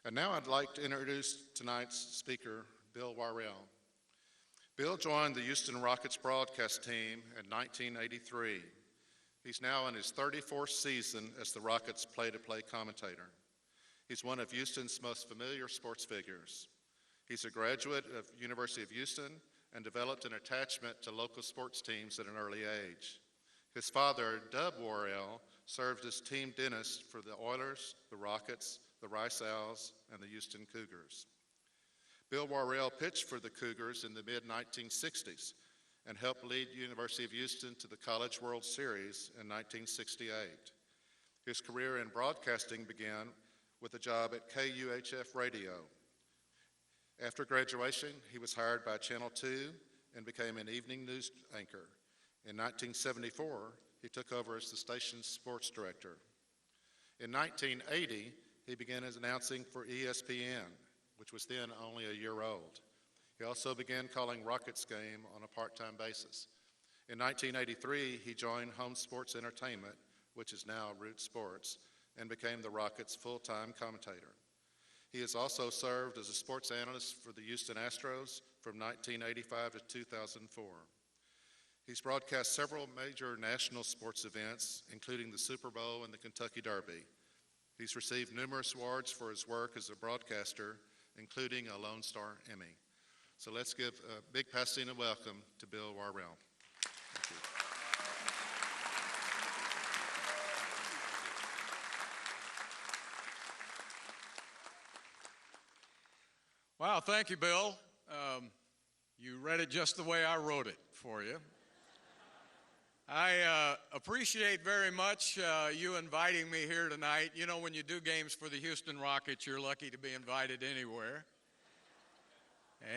And now I'd like to introduce tonight's speaker, Bill Worrell. Bill joined the Houston Rockets broadcast team in 1983. He's now in his 34th season as the Rockets play-to-play commentator. He's one of Houston's most familiar sports figures. He's a graduate of University of Houston and developed an attachment to local sports teams at an early age. His father, Dub Worrell, served as team dentist for the Oilers, the Rockets, the Rice Owls, and the Houston Cougars. Bill Worrell pitched for the Cougars in the mid-1960s and helped lead University of Houston to the College World Series in 1968. His career in broadcasting began with a job at KUHF Radio. After graduation, he was hired by Channel 2 and became an evening news anchor. In 1974, he took over as the station's sports director. In 1980, he began his announcing for ESPN, which was then only a year old. He also began calling Rockets game on a part-time basis. In 1983, he joined Home Sports Entertainment, which is now Root Sports, and became the Rockets' full-time commentator. He has also served as a sports analyst for the Houston Astros from 1985 to 2004. He's broadcast several major national sports events, including the Super Bowl and the Kentucky Derby. He's received numerous awards for his work as a broadcaster, including a Lone Star Emmy. So let's give a big Pasadena welcome to Bill Worrell. Thank you. Wow, thank you, Bill. You read it just the way I wrote it for you. I appreciate very much you inviting me here tonight. You know, when you do games for the Houston Rockets, you're lucky to be invited anywhere.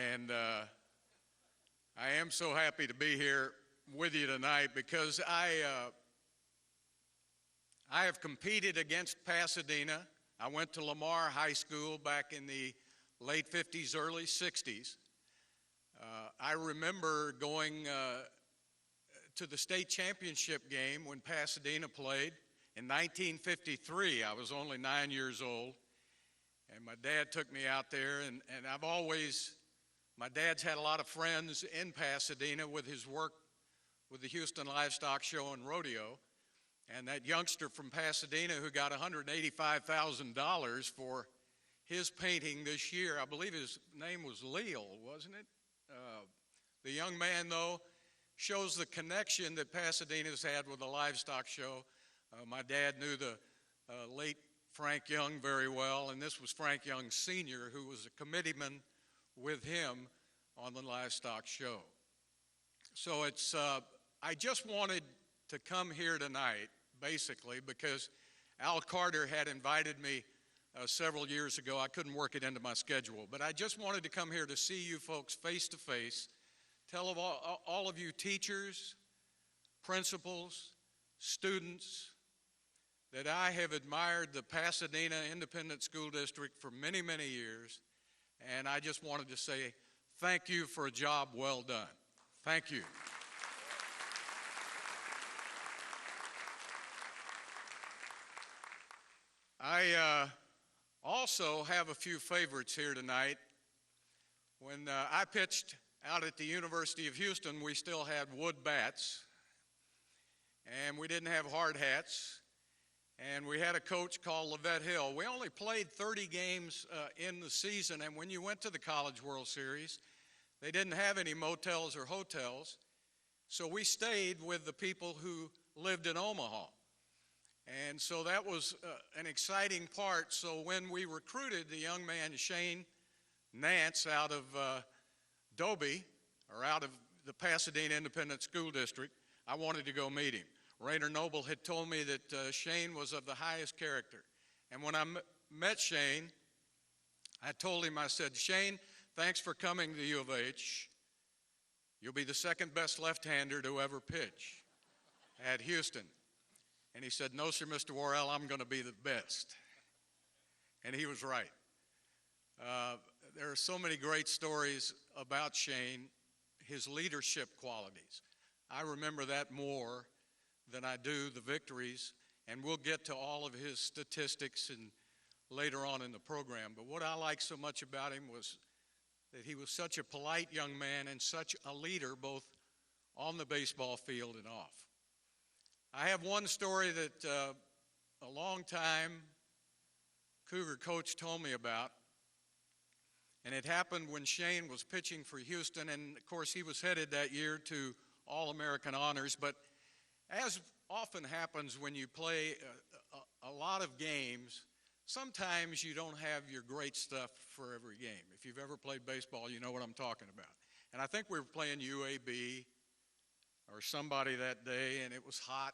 And I am so happy to be here with you tonight because I have competed against Pasadena. I went to Lamar High School back in the late 50s, early 60s. I remember going to the state championship game when Pasadena played in 1953. I was only 9 years old, and my dad took me out there, and my dad's had a lot of friends in Pasadena with his work with the Houston Livestock Show and Rodeo, and that youngster from Pasadena who got $185,000 for his painting this year, I believe his name was Leal, wasn't it? The young man, though, shows the connection that Pasadena's had with the livestock show. My dad knew the late Frank Young very well, and this was Frank Young Sr., who was a committeeman with him on the livestock show. So I just wanted to come here tonight, basically, because Al Carter had invited me several years ago. I couldn't work it into my schedule, but I just wanted to come here to see you folks face to face, tell all of you teachers, principals, students, that I have admired the Pasadena Independent School District for many, many years, and I just wanted to say thank you for a job well done. Thank you. I also have a few favorites here tonight. When I pitched out at the University of Houston, we still had wood bats, and we didn't have hard hats, and we had a coach called Levette Hill. We only played 30 games in the season, and when you went to the College World Series, they didn't have any motels or hotels, so we stayed with the people who lived in Omaha. And so that was an exciting part. So when we recruited the young man Shane Nance out of Dobie, or out of the Pasadena Independent School District, I wanted to go meet him. Rainer Noble had told me that Shane was of the highest character. And when I met Shane, I told him, I said, Shane, thanks for coming to U of H. You'll be the second best left-hander to ever pitch at Houston. And he said, no, sir, Mr. Worrell, I'm going to be the best. And he was right. There are so many great stories about Shane, his leadership qualities. I remember that more than I do the victories, and we'll get to all of his statistics and later on in the program. But what I liked so much about him was that he was such a polite young man and such a leader both on the baseball field and off. I have one story that a long time Cougar coach told me about, and it happened when Shane was pitching for Houston, and of course he was headed that year to All-American honors. But as often happens when you play a lot of games, sometimes you don't have your great stuff for every game. If you've ever played baseball, you know what I'm talking about. And I think we were playing UAB or somebody that day, and it was hot.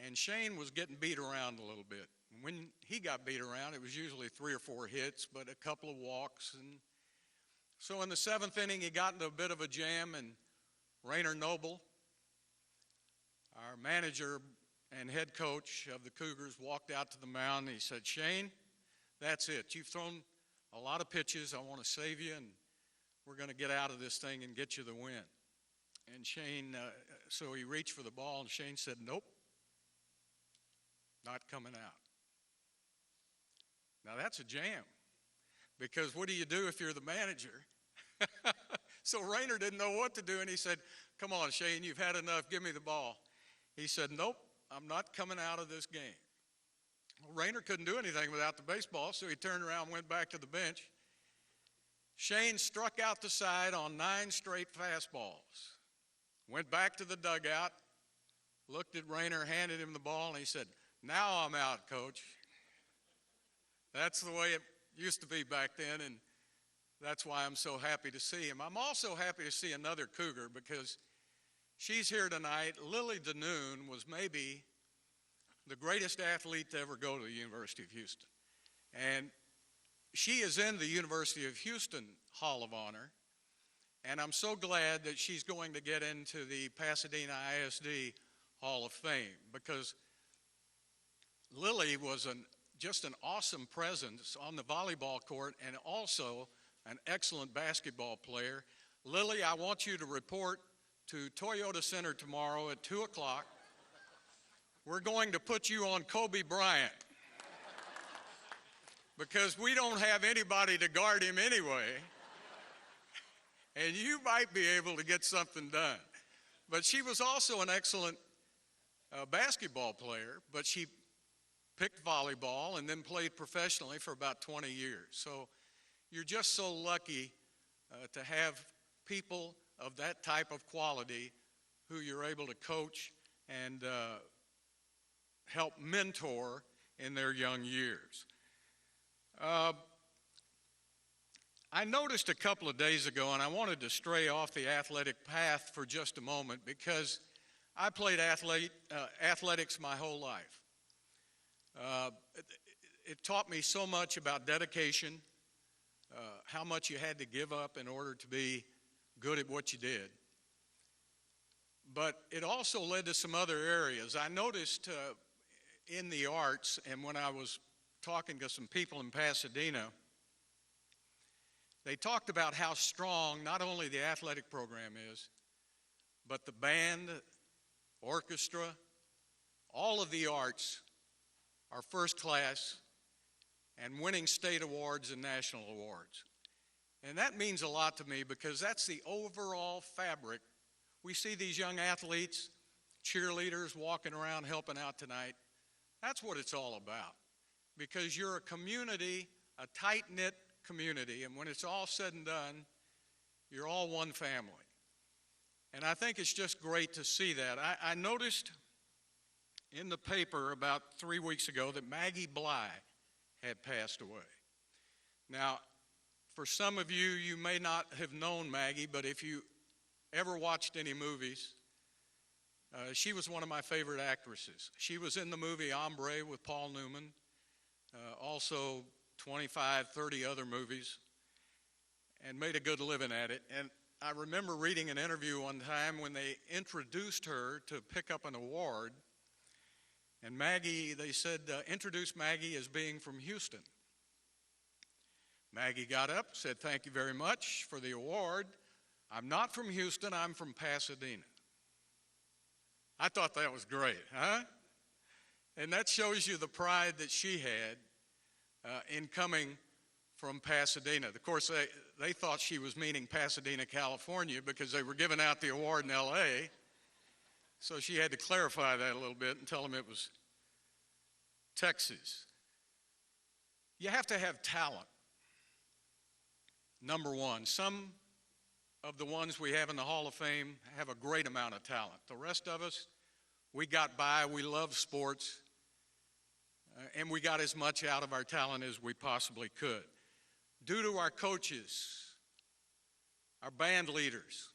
And Shane was getting beat around a little bit. And when he got beat around, it was usually 3 or 4 hits, but a couple of walks. And so in the 7th inning, he got into a bit of a jam, and Rainer Noble, our manager and head coach of the Cougars, walked out to the mound, and he said, "Shane, that's it. You've thrown a lot of pitches. I want to save you, and we're going to get out of this thing and get you the win." And Shane, so he reached for the ball, and Shane said, "Nope, not coming out." Now that's a jam, because what do you do if you're the manager? So Rainer didn't know what to do, and he said, "Come on, Shane, you've had enough. Give me the ball." He said, "Nope, I'm not coming out of this game." Well, Rainer couldn't do anything without the baseball, so he turned around and went back to the bench. Shane struck out the side on 9 straight fastballs, went back to the dugout, looked at Rainer, handed him the ball, and he said, "Now I'm out, Coach." That's the way it used to be back then, and that's why I'm so happy to see him. I'm also happy to see another Cougar, because she's here tonight. Lily DeNoon was maybe the greatest athlete to ever go to the University of Houston. And she is in the University of Houston Hall of Honor, and I'm so glad that she's going to get into the Pasadena ISD Hall of Fame, because Lily was just an awesome presence on the volleyball court and also an excellent basketball player. Lily, I want you to report to Toyota Center tomorrow at 2 o'clock. We're going to put you on Kobe Bryant, because we don't have anybody to guard him anyway, and you might be able to get something done. But she was also an excellent basketball player, but she picked volleyball and then played professionally for about 20 years. So you're just so lucky to have people of that type of quality who you're able to coach and help mentor in their young years. I noticed a couple of days ago, and I wanted to stray off the athletic path for just a moment, because I played athletics my whole life. It taught me so much about dedication, how much you had to give up in order to be good at what you did. But it also led to some other areas. I noticed in the arts, and when I was talking to some people in Pasadena, they talked about how strong not only the athletic program is, but the band, orchestra, all of the arts are first class and winning state awards and national awards. And that means a lot to me, because that's the overall fabric. We see these young athletes, cheerleaders walking around helping out tonight. That's what it's all about, because you're a community, a tight-knit community, and when it's all said and done, you're all one family. And I think it's just great to see that. I noticed in the paper about 3 weeks ago that Maggie Bly had passed away. Now, for some of you, you may not have known Maggie, but if you ever watched any movies, she was one of my favorite actresses. She was in the movie Hombre with Paul Newman, also 25, 30 other movies, and made a good living at it. And I remember reading an interview one time when they introduced her to pick up an award. And Maggie, they said, introduce Maggie as being from Houston. Maggie got up, said, "Thank you very much for the award. I'm not from Houston, I'm from Pasadena." I thought that was great, huh? And that shows you the pride that she had in coming from Pasadena. Of course, they thought she was meaning Pasadena, California, because they were giving out the award in L.A., so she had to clarify that a little bit and tell them it was Texas. You have to have talent, number one. Some of the ones we have in the Hall of Fame have a great amount of talent. The rest of us, we got by, we love sports, and we got as much out of our talent as we possibly could. Due to our coaches, our band leaders,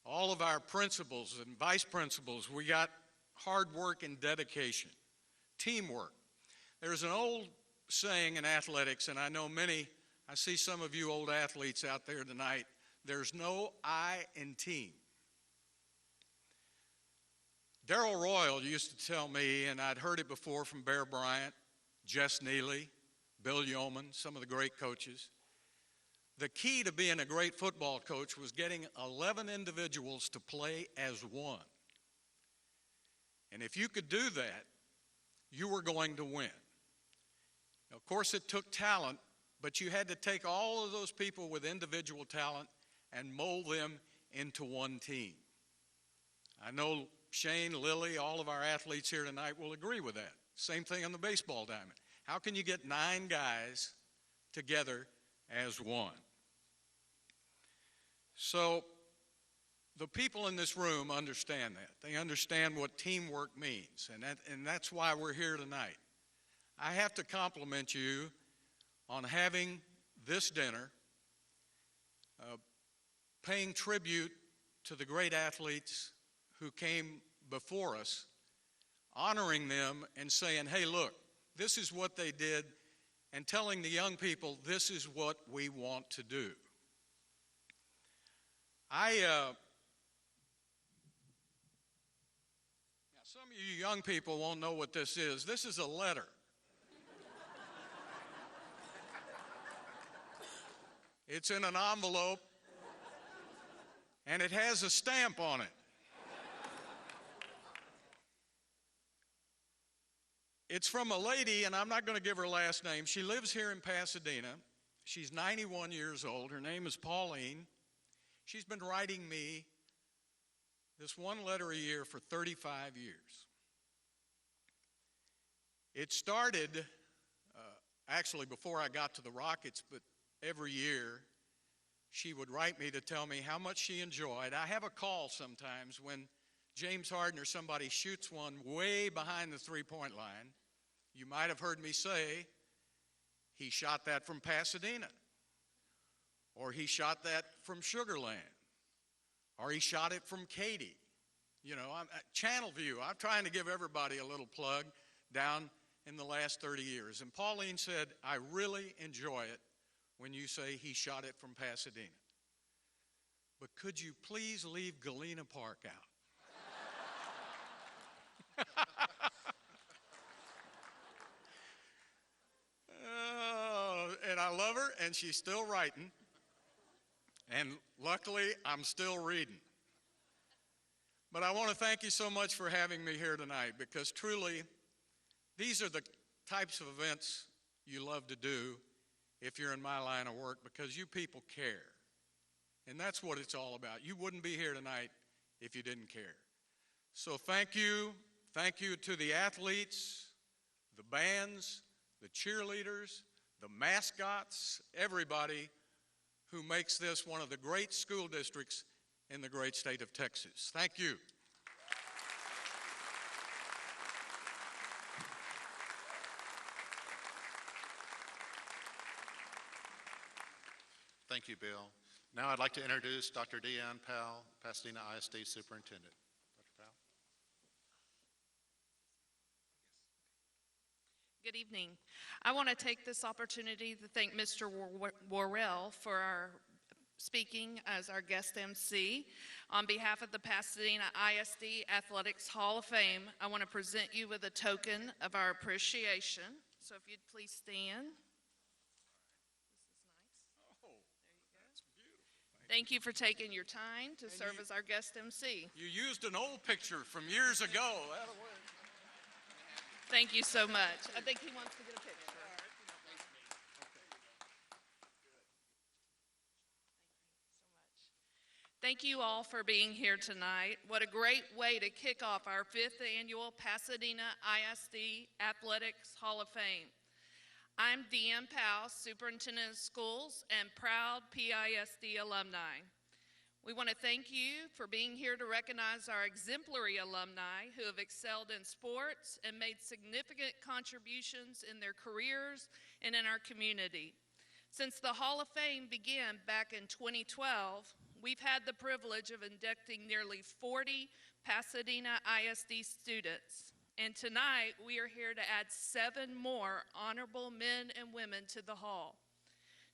all of our principals and vice principals, we got hard work and dedication, teamwork. There's an old saying in athletics, and I know I see some of you old athletes out there tonight, there's no I in team. Darrell Royal used to tell me, and I'd heard it before from Bear Bryant, Jess Neely, Bill Yeoman, some of the great coaches. The key to being a great football coach was getting 11 individuals to play as one. And if you could do that, you were going to win. Of course, it took talent, but you had to take all of those people with individual talent and mold them into one team. I know Shane, Lily, all of our athletes here tonight will agree with that. Same thing on the baseball diamond. How can you get 9 guys together as one? So the people in this room understand that. They understand what teamwork means, and that's why we're here tonight. I have to compliment you on having this dinner, paying tribute to the great athletes who came before us, honoring them and saying, hey, look, this is what they did, and telling the young people, this is what we want to do. Now, some of you young people won't know what this is. This is a letter. It's in an envelope, and it has a stamp on it. It's from a lady, and I'm not going to give her last name. She lives here in Pasadena. She's 91 years old. Her name is Pauline. She's been writing me this one letter a year for 35 years. It started actually before I got to the Rockets, but every year she would write me to tell me how much she enjoyed. I have a call sometimes when James Harden or somebody shoots one way behind the three-point line. You might have heard me say, he shot that from Pasadena, or he shot that from Sugar Land, or he shot it from Katy. You know, Channel View. I'm trying to give everybody a little plug down in the last 30 years. And Pauline said, I really enjoy it when you say he shot it from Pasadena. But could you please leave Galena Park out? And I love her, and she's still writing. And luckily, I'm still reading. But I want to thank you so much for having me here tonight, because truly, these are the types of events you love to do if you're in my line of work, because you people care. And that's what it's all about. You wouldn't be here tonight if you didn't care. So thank you. Thank you to the athletes, the bands, the cheerleaders, the mascots, everybody who makes this one of the great school districts in the great state of Texas. Thank you. Thank you, Bill. Now I'd like to introduce Dr. Deanne Powell, Pasadena ISD Superintendent. Dr. Powell. Good evening. I want to take this opportunity to thank Mr. Worrell for speaking as our guest MC. On behalf of the Pasadena ISD Athletics Hall of Fame, I want to present you with a token of our appreciation. So if you'd please stand. Thank you for taking your time to serve as our guest MC. You used an old picture from years ago. Thank you so much. I think he wants to get a picture. Thank you all for being here tonight. What a great way to kick off our 5th annual Pasadena ISD Athletics Hall of Fame. I'm Deanne Powell, Superintendent of Schools and proud PISD alumni. We want to thank you for being here to recognize our exemplary alumni who have excelled in sports and made significant contributions in their careers and in our community. Since the Hall of Fame began back in 2012, we've had the privilege of inducting nearly 40 Pasadena ISD students. And tonight, we are here to add 7 more honorable men and women to the Hall.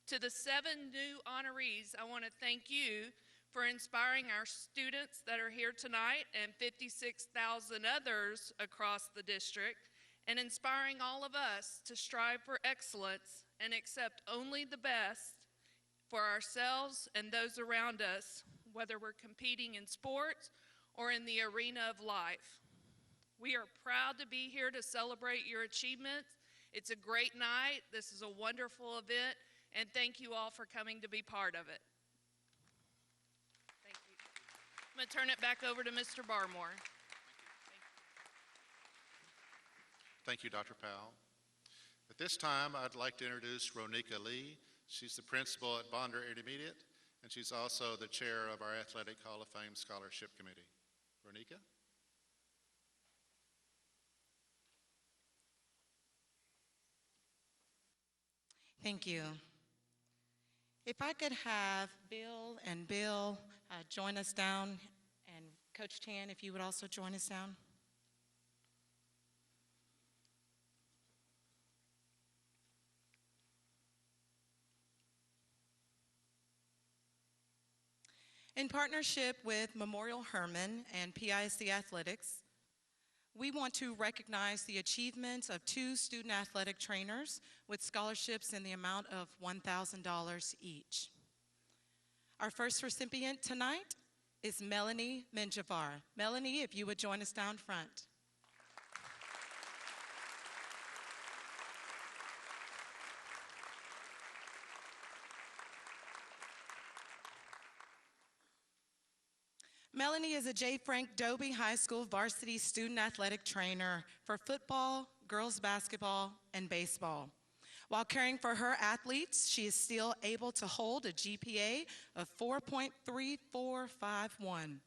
To the 7 new honorees, I want to thank you for inspiring our students that are here tonight and 56,000 others across the district, and inspiring all of us to strive for excellence and accept only the best for ourselves and those around us, whether we're competing in sports or in the arena of life. We are proud to be here to celebrate your achievements. It's a great night. This is a wonderful event, and thank you all for coming to be part of it. Thank you. I'm going to turn it back over to Mr. Barmore. Thank you, Dr. Powell. At this time, I'd like to introduce Ronika Lee. She's the principal at Bonder Intermediate, and she's also the chair of our Athletic Hall of Fame Scholarship Committee. Ronika? Thank you. If I could have Bill and Bill join us down, and Coach Tan, if you would also join us down. In partnership with Memorial Hermann and PISD Athletics, we want to recognize the achievements of 2 student athletic trainers with scholarships in the amount of $1,000 each. Our first recipient tonight is Melanie Menjivar. Melanie, if you would join us down front. Melanie is a J. Frank Dobie High School varsity student athletic trainer for football, girls basketball, and baseball. While caring for her athletes, she is still able to hold a GPA of 4.3451.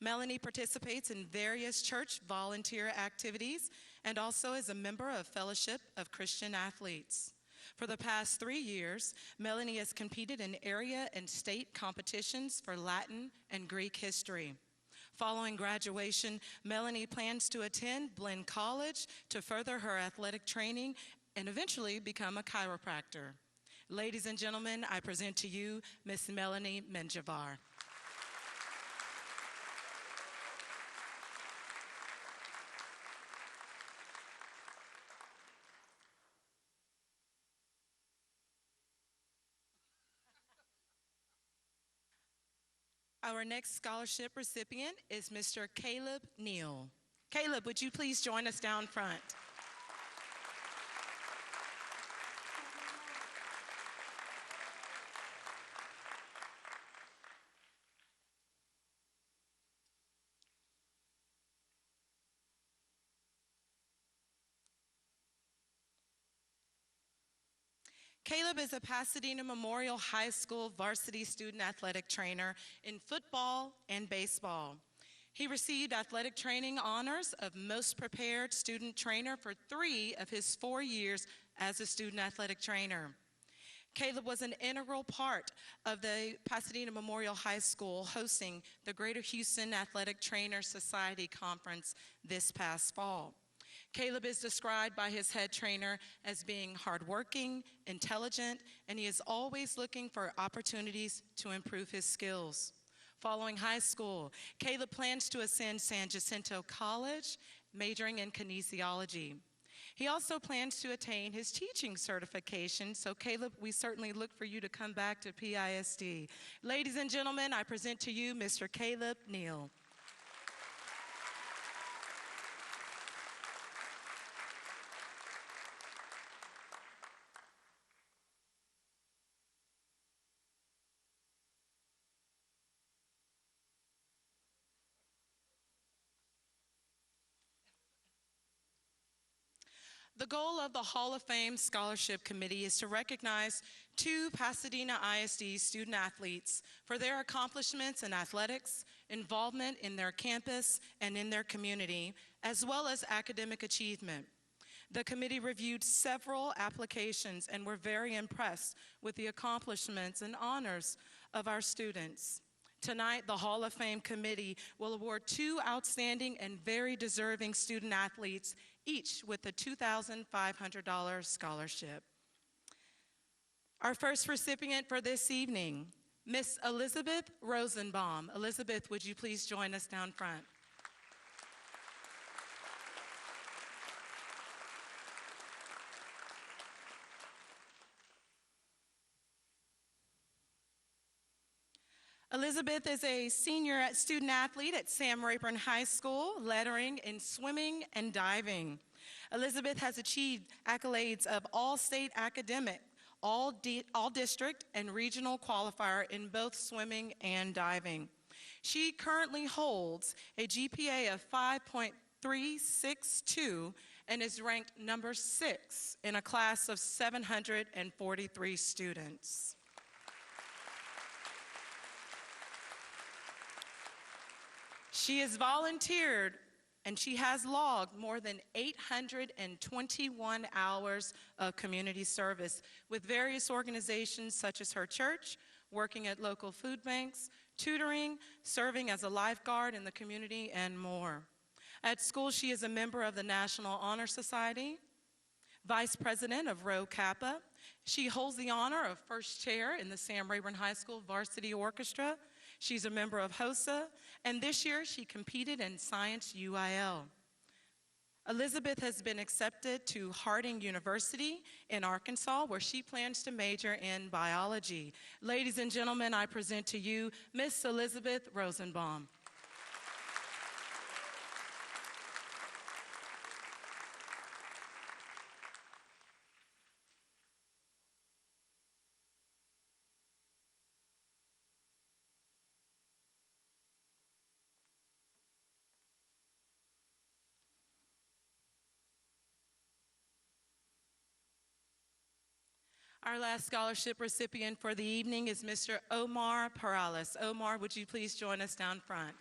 Melanie participates in various church volunteer activities and also is a member of Fellowship of Christian Athletes. For the past 3 years, Melanie has competed in area and state competitions for Latin and Greek history. Following graduation, Melanie plans to attend Blinn College to further her athletic training and eventually become a chiropractor. Ladies and gentlemen, I present to you Miss Melanie Menjivar. Our next scholarship recipient is Mr. Caleb Neal. Caleb, would you please join us down front? Caleb is a Pasadena Memorial High School varsity student athletic trainer in football and baseball. He received athletic training honors of Most Prepared Student Trainer for 3 of his 4 years as a student athletic trainer. Caleb was an integral part of the Pasadena Memorial High School hosting the Greater Houston Athletic Trainer Society Conference this past fall. Caleb is described by his head trainer as being hardworking, intelligent, and he is always looking for opportunities to improve his skills. Following high school, Caleb plans to attend San Jacinto College, majoring in kinesiology. He also plans to attain his teaching certification, so Caleb, we certainly look for you to come back to PISD. Ladies and gentlemen, I present to you Mr. Caleb Neal. The goal of the Hall of Fame Scholarship Committee is to recognize 2 Pasadena ISD student athletes for their accomplishments in athletics, involvement in their campus and in their community, as well as academic achievement. The committee reviewed several applications and were very impressed with the accomplishments and honors of our students. Tonight, the Hall of Fame committee will award 2 outstanding and very deserving student athletes, each with a $2,500 scholarship. Our first recipient for this evening, Miss Elizabeth Rosenbaum. Elizabeth, would you please join us down front? Elizabeth is a senior student athlete at Sam Rayburn High School, lettering in swimming and diving. Elizabeth has achieved accolades of all-state academic, all-district, and regional qualifier in both swimming and diving. She currently holds a GPA of 5.362 and is ranked number 6 in a class of 743 students. She has volunteered and she has logged more than 821 hours of community service with various organizations such as her church, working at local food banks, tutoring, serving as a lifeguard in the community, and more. At school, she is a member of the National Honor Society, vice president of Rho Kappa. She holds the honor of first chair in the Sam Rayburn High School Varsity Orchestra. She's a member of HOSA, and this year she competed in Science UIL. Elizabeth has been accepted to Harding University in Arkansas, where she plans to major in biology. Ladies and gentlemen, I present to you Miss Elizabeth Rosenbaum. Our last scholarship recipient for the evening is Mr. Omar Perales. Omar, would you please join us down front?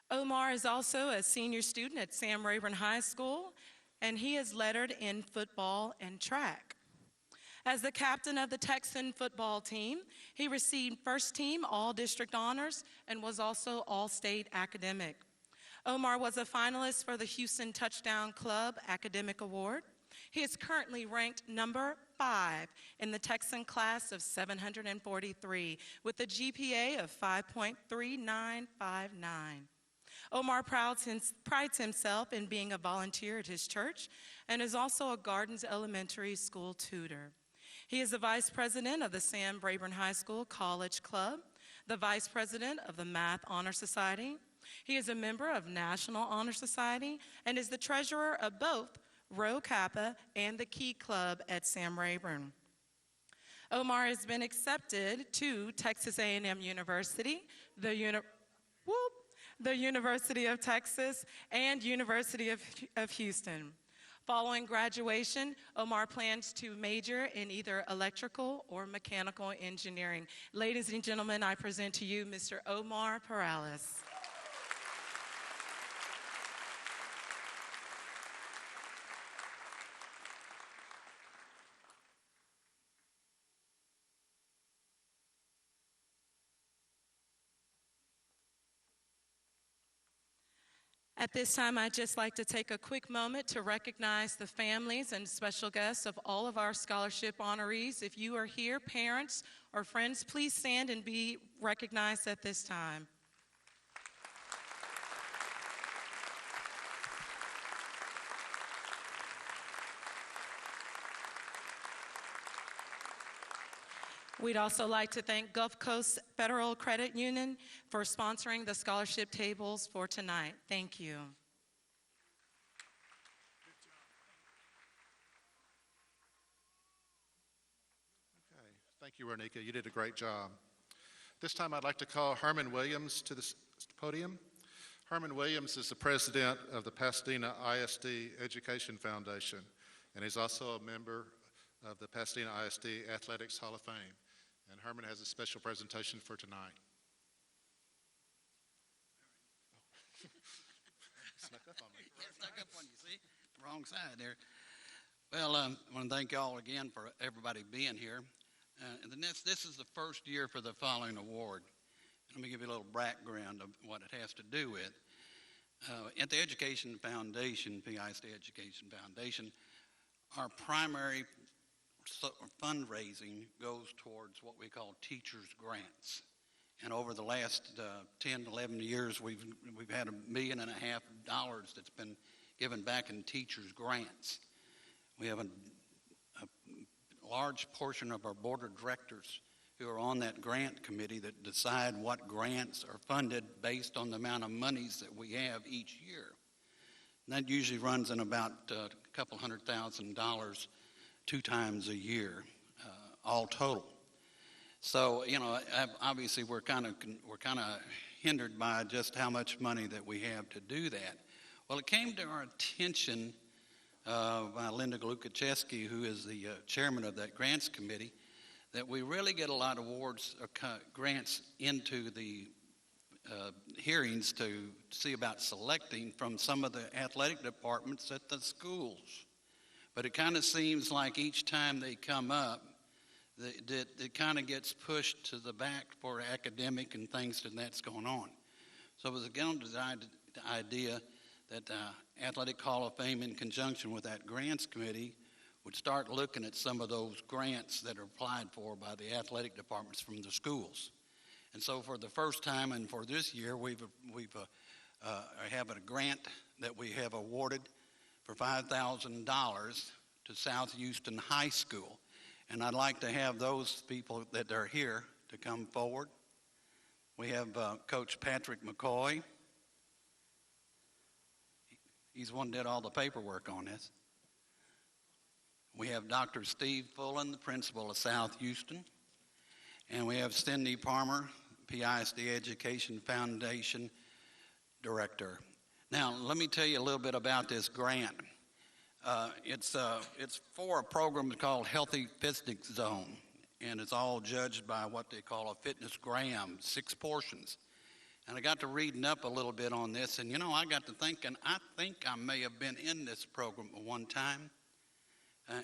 Omar is also a senior student at Sam Rayburn High School, and he is lettered in football and track. As the captain of the Texan football team, he received first team all-district honors and was also all-state academic. Omar was a finalist for the Houston Touchdown Club Academic Award. He is currently ranked number 5 in the Texan class of 743 with a GPA of 5.3959. Omar prides himself in being a volunteer at his church and is also a Gardens Elementary School tutor. He is the vice president of the Sam Rayburn High School College Club, the vice president of the Math Honor Society. He is a member of National Honor Society and is the treasurer of both Rho Kappa and the Key Club at Sam Rayburn. Omar has been accepted to Texas A&M University, the University of Texas, and University of Houston. Following graduation, Omar plans to major in either electrical or mechanical engineering. Ladies and gentlemen, I present to you Mr. Omar Perales. At this time, I'd just like to take a quick moment to recognize the families and special guests of all of our scholarship honorees. If you are here, parents or friends, please stand and be recognized at this time. We'd also like to thank Gulf Coast Federal Credit Union for sponsoring the scholarship tables for tonight. Thank you. Okay, Thank you, Ronika. You did a great job. This time I'd like to call Herman Williams to the podium. Herman Williams is the president of the Pasadena ISD Education Foundation, and he's also a member of the Pasadena ISD Athletics Hall of Fame. And Herman has a special presentation for tonight. Snuck up on me. Yeah, stuck up on you, see? Wrong side there. Well, I want to thank you all again for everybody being here. And this is the first year for the following award. Let me give you a little background of what it has to do with. At the Education Foundation, PISD Education Foundation, our primary fundraising goes towards what we call teachers' grants. And over the last 10, 11 years, we've had $1.5 million that's been given back in teachers' grants. We have a large portion of our board of directors who are on that grant committee that decide what grants are funded based on the amount of monies that we have each year. And that usually runs in about a couple $100,000 2 times a year, all total. So, obviously we're kind of hindered by just how much money that we have to do that. Well, it came to our attention by Linda Glukacheski, who is the chairman of that grants committee, that we really get a lot of awards or grants into the hearings to see about selecting from some of the athletic departments at the schools. But it kind of seems like each time they come up, it kind of gets pushed to the back for academic and things that's going on. So it was again the idea that the Athletic Hall of Fame, in conjunction with that grants committee, would start looking at some of those grants that are applied for by the athletic departments from the schools. And so for the first time and for this year, we have a grant that we have awarded for $5,000 to South Houston High School. And I'd like to have those people that are here to come forward. We have Coach Patrick McCoy. He's the one that did all the paperwork on this. We have Dr. Steve Fullen, the principal of South Houston. And we have Cindy Palmer, PISD Education Foundation director. Now, let me tell you a little bit about this grant. It's for a program called Healthy Fitness Zone, and it's all judged by what they call a fitness gram, 6 portions. And I got to reading up a little bit on this, and I got to thinking, I think I may have been in this program at one time.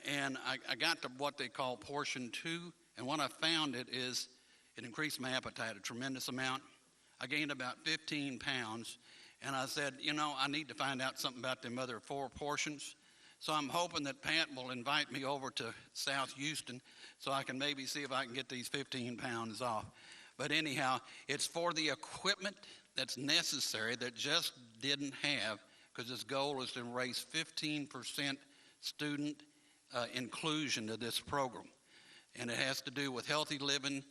And I got to what they call portion 2, and what I found it increased my appetite a tremendous amount. I gained about 15 pounds, and I said, I need to find out something about them other 4 portions. So I'm hoping that Pat will invite me over to South Houston so I can maybe see if I can get these 15 pounds off. But anyhow, it's for the equipment that's necessary that just didn't have, because its goal is to raise 15% student inclusion to this program. And it has to do with healthy living,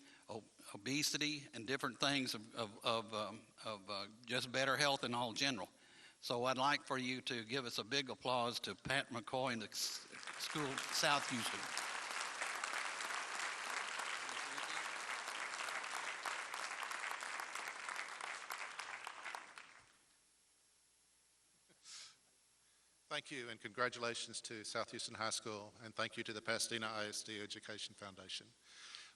obesity, and different things of just better health in all general. So I'd like for you to give us a big applause to Pat McCoy and the school South Houston. Thank you, and congratulations to South Houston High School, and thank you to the Pasadena ISD Education Foundation.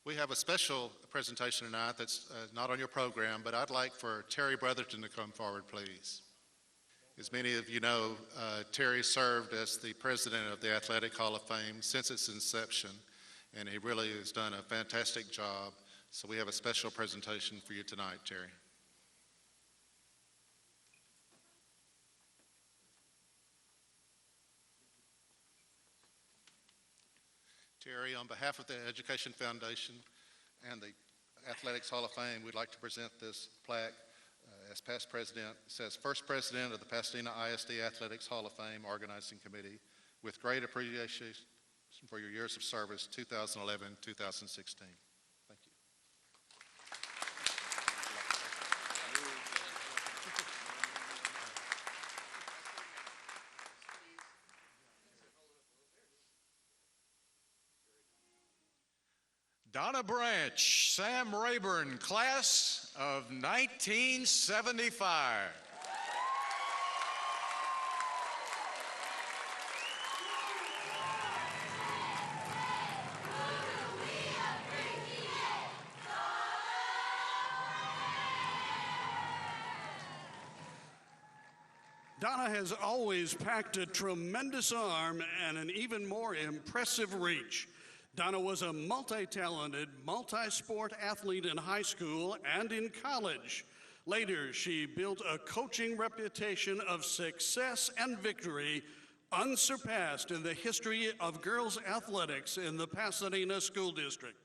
We have a special presentation tonight that's not on your program, but I'd like for Terry Brotherton to come forward, please. As many of you know, Terry served as the president of the Athletic Hall of Fame since its inception, and he really has done a fantastic job. So we have a special presentation for you tonight, Terry. Terry, on behalf of the Education Foundation and the Athletics Hall of Fame, we'd like to present this plaque as past president. It says, first president of the Pasadena ISD Athletics Hall of Fame Organizing Committee, with great appreciation for your years of service, 2011-2016. Thank you. Donna Branch, Sam Rayburn, class of 1975. Donna has always packed a tremendous arm and an even more impressive reach. Donna was a multi-talented, multi-sport athlete in high school and in college. Later, she built a coaching reputation of success and victory unsurpassed in the history of girls athletics in the Pasadena School District.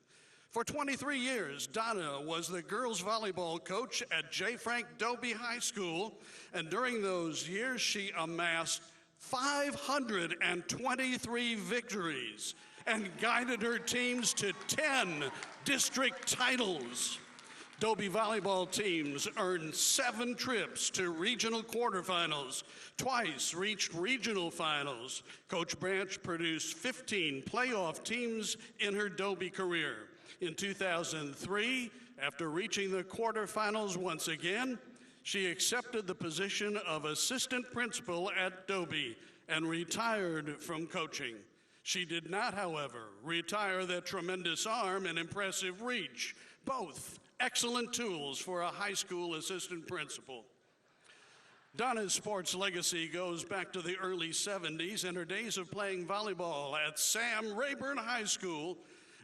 For 23 years, Donna was the girls volleyball coach at J. Frank Dobie High School, and during those years, she amassed 523 victories and guided her teams to 10 district titles. Dobie volleyball teams earned 7 trips to regional quarterfinals, twice reached regional finals. Coach Branch produced 15 playoff teams in her Dobie career. In 2003, after reaching the quarterfinals once again, she accepted the position of assistant principal at Dobie and retired from coaching. She did not, however, retire that tremendous arm and impressive reach, both excellent tools for a high school assistant principal. Donna's sports legacy goes back to the early 70s and her days of playing volleyball at Sam Rayburn High School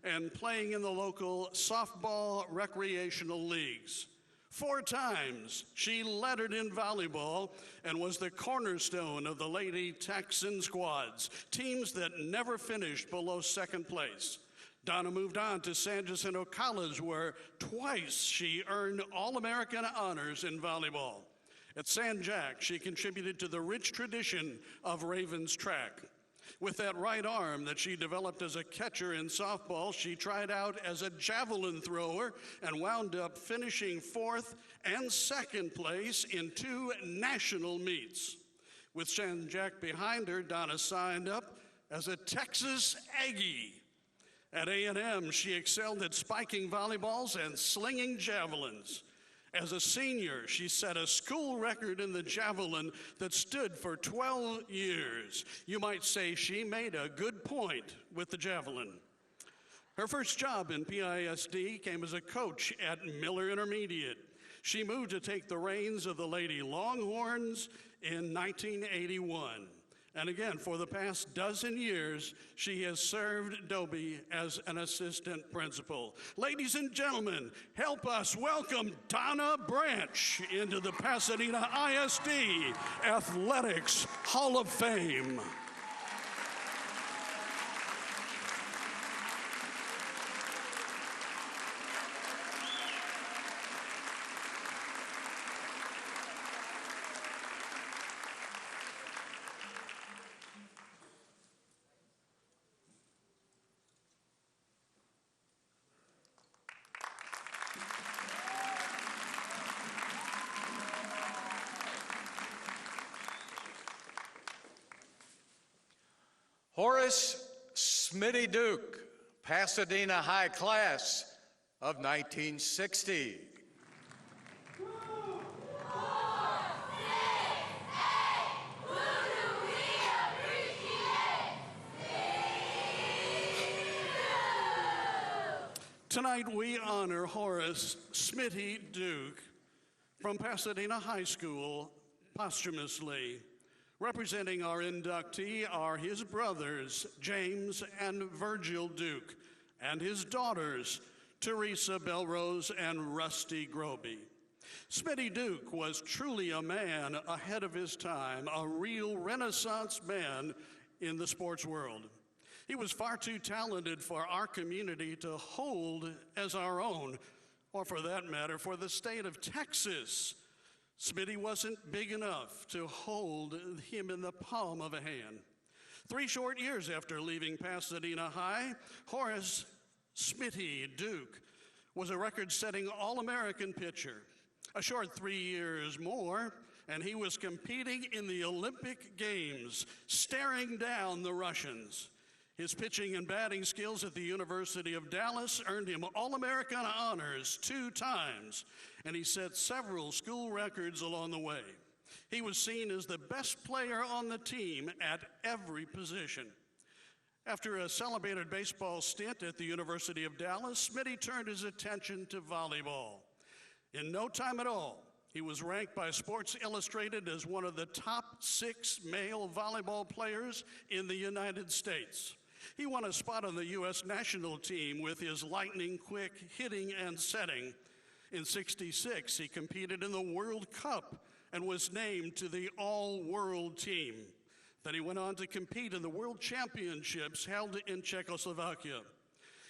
and playing in the local softball recreational leagues. 4 times she lettered in volleyball and was the cornerstone of the Lady Texan squads, teams that never finished below second place. Donna moved on to San Jacinto College, where twice she earned All-American honors in volleyball. At San Jac, she contributed to the rich tradition of Ravens track. With that right arm that she developed as a catcher in softball, she tried out as a javelin thrower and wound up finishing 4th and 2nd place in 2 national meets. With San Jac behind her, Donna signed up as a Texas Aggie. At A&M, she excelled at spiking volleyballs and slinging javelins. As a senior, she set a school record in the javelin that stood for 12 years. You might say she made a good point with the javelin. Her first job in PISD came as a coach at Miller Intermediate. She moved to take the reins of the Lady Longhorns in 1981. And again, for the past dozen years, she has served Dobie as an assistant principal. Ladies and gentlemen, help us welcome Donna Branch into the Pasadena ISD Athletics Hall of Fame. Horace Smitty Duke, Pasadena High Class of 1960. Tonight we honor Horace Smitty Duke from Pasadena High School posthumously. Representing our inductee are his brothers, James and Virgil Duke, and his daughters, Teresa Belrose and Rusty Groby. Smitty Duke was truly a man ahead of his time, a real Renaissance man in the sports world. He was far too talented for our community to hold as our own, or for that matter, for the state of Texas. Smitty wasn't big enough to hold him in the palm of a hand. 3 short years after leaving Pasadena High, Horace Smitty Duke was a record-setting All-American pitcher. A short 3 years more, and he was competing in the Olympic Games, staring down the Russians. His pitching and batting skills at the University of Dallas earned him All-American honors 2 times, and he set several school records along the way. He was seen as the best player on the team at every position. After a celebrated baseball stint at the University of Dallas, Smitty turned his attention to volleyball. In no time at all, he was ranked by Sports Illustrated as one of the top 6 male volleyball players in the United States. He won a spot on the U.S. national team with his lightning-quick hitting and setting. In '66, he competed in the World Cup and was named to the all-world team. Then he went on to compete in the World Championships held in Czechoslovakia.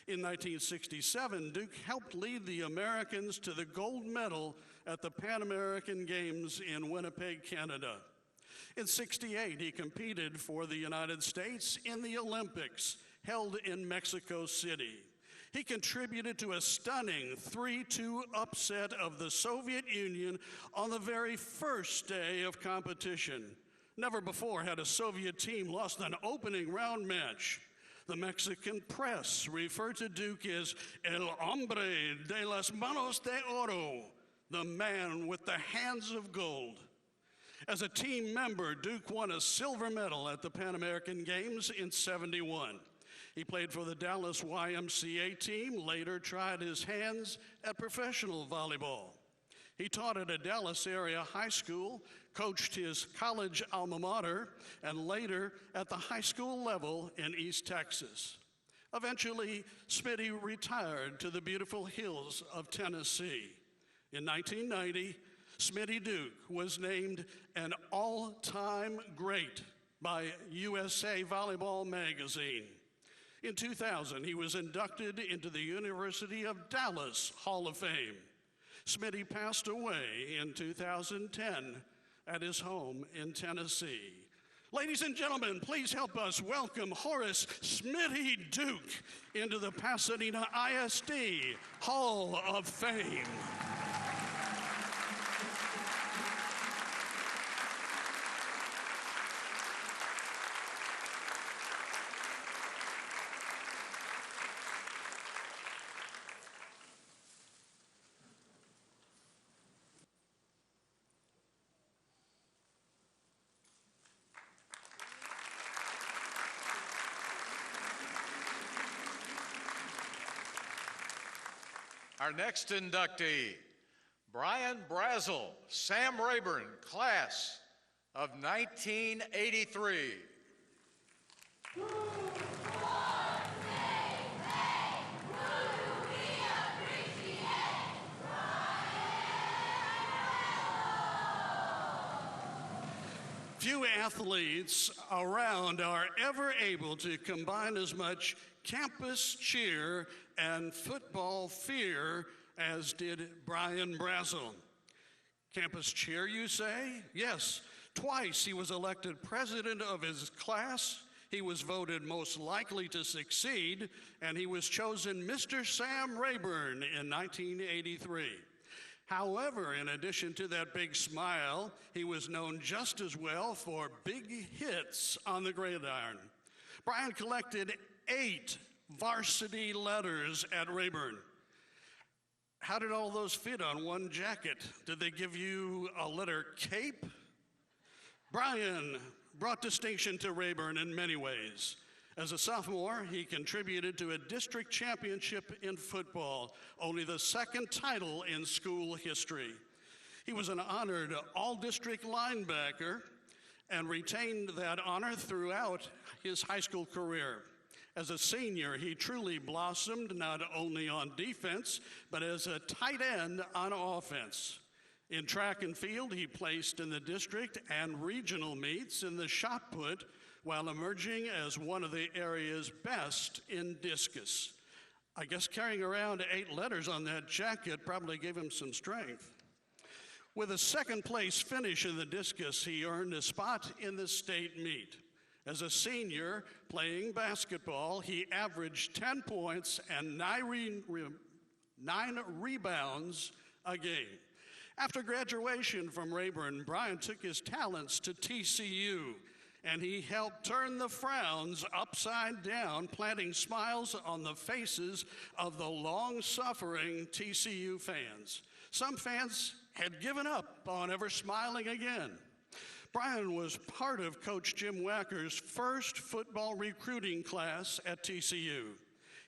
In 1967, Duke helped lead the Americans to the gold medal at the Pan American Games in Winnipeg, Canada. In '68, he competed for the United States in the Olympics held in Mexico City. He contributed to a stunning 3-2 upset of the Soviet Union on the very first day of competition. Never before had a Soviet team lost an opening round match. The Mexican press referred to Duke as El Hombre de las Manos de Oro, the man with the hands of gold. As a team member, Duke won a silver medal at the Pan American Games in '71. He played for the Dallas YMCA team, later tried his hands at professional volleyball. He taught at a Dallas area high school, coached his college alma mater, and later at the high school level in East Texas. Eventually, Smitty retired to the beautiful hills of Tennessee. In 1990, Smitty Duke was named an all-time great by USA Volleyball magazine. In 2000, he was inducted into the University of Dallas Hall of Fame. Smitty passed away in 2010 at his home in Tennessee. Ladies and gentlemen, please help us welcome Horace Smitty Duke into the Pasadena ISD Hall of Fame. Our next inductee, Brian Brazel, Sam Rayburn, class of 1983. Few athletes around are ever able to combine as much campus cheer and football fear as did Brian Brazel. Campus cheer, you say? Yes, twice he was elected president of his class. He was voted most likely to succeed, and he was chosen Mr. Sam Rayburn in 1983. However, in addition to that big smile, he was known just as well for big hits on the gridiron. Brian collected 8 varsity letters at Rayburn. How did all those fit on one jacket? Did they give you a letter cape? Brian brought distinction to Rayburn in many ways. As a sophomore, he contributed to a district championship in football, only the second title in school history. He was an honored all-district linebacker and retained that honor throughout his high school career. As a senior, he truly blossomed not only on defense, but as a tight end on offense. In track and field, he placed in the district and regional meets in the shot put, while emerging as one of the area's best in discus. I guess carrying around 8 letters on that jacket probably gave him some strength. With a second place finish in the discus, he earned a spot in the state meet. As a senior playing basketball, he averaged 10 points and 9 rebounds a game. After graduation from Rayburn, Brian took his talents to TCU. and he helped turn the frowns upside down, planting smiles on the faces of the long-suffering TCU fans. Some fans had given up on ever smiling again. Brian was part of Coach Jim Wacker's first football recruiting class at TCU.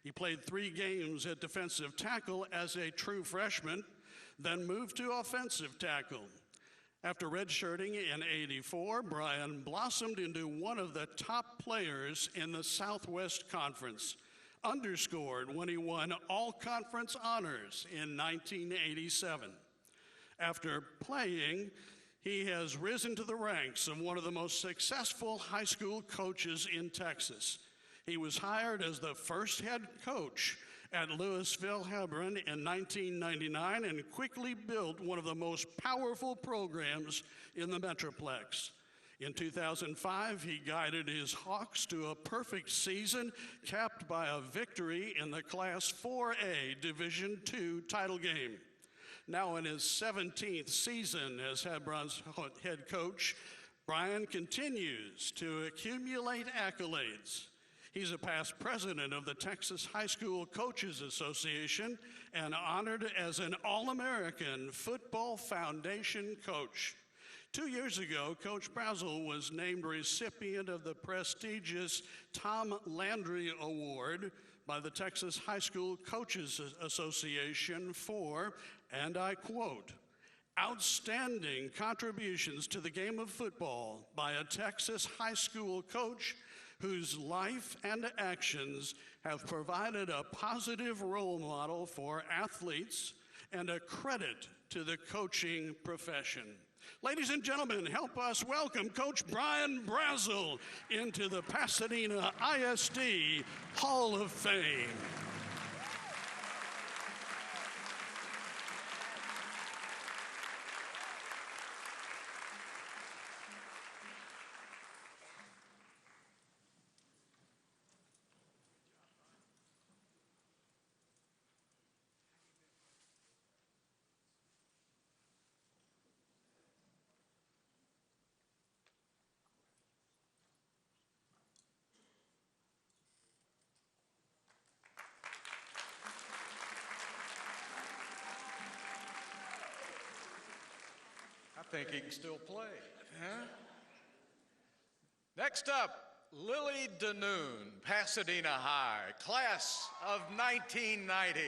He played 3 games at defensive tackle as a true freshman, then moved to offensive tackle. After redshirting in '84, Brian blossomed into one of the top players in the Southwest Conference, underscored when he won all-conference honors in 1987. After playing, he has risen to the ranks of one of the most successful high school coaches in Texas. He was hired as the first head coach at Louisville Hebron in 1999 and quickly built one of the most powerful programs in the Metroplex. In 2005, he guided his Hawks to a perfect season, capped by a victory in the Class 4A Division II title game. Now in his 17th season as Hebron's head coach, Brian continues to accumulate accolades. He's a past president of the Texas High School Coaches Association and honored as an All-American Football Foundation coach. 2 years ago, Coach Brazel was named recipient of the prestigious Tom Landry Award by the Texas High School Coaches Association for, and I quote, "outstanding contributions to the game of football by a Texas high school coach whose life and actions have provided a positive role model for athletes and a credit to the coaching profession." Ladies and gentlemen, help us welcome Coach Brian Brazel into the Pasadena ISD Hall of Fame. I think he can still play. Huh? Next up, Lily Danoon, Pasadena High, class of 1990.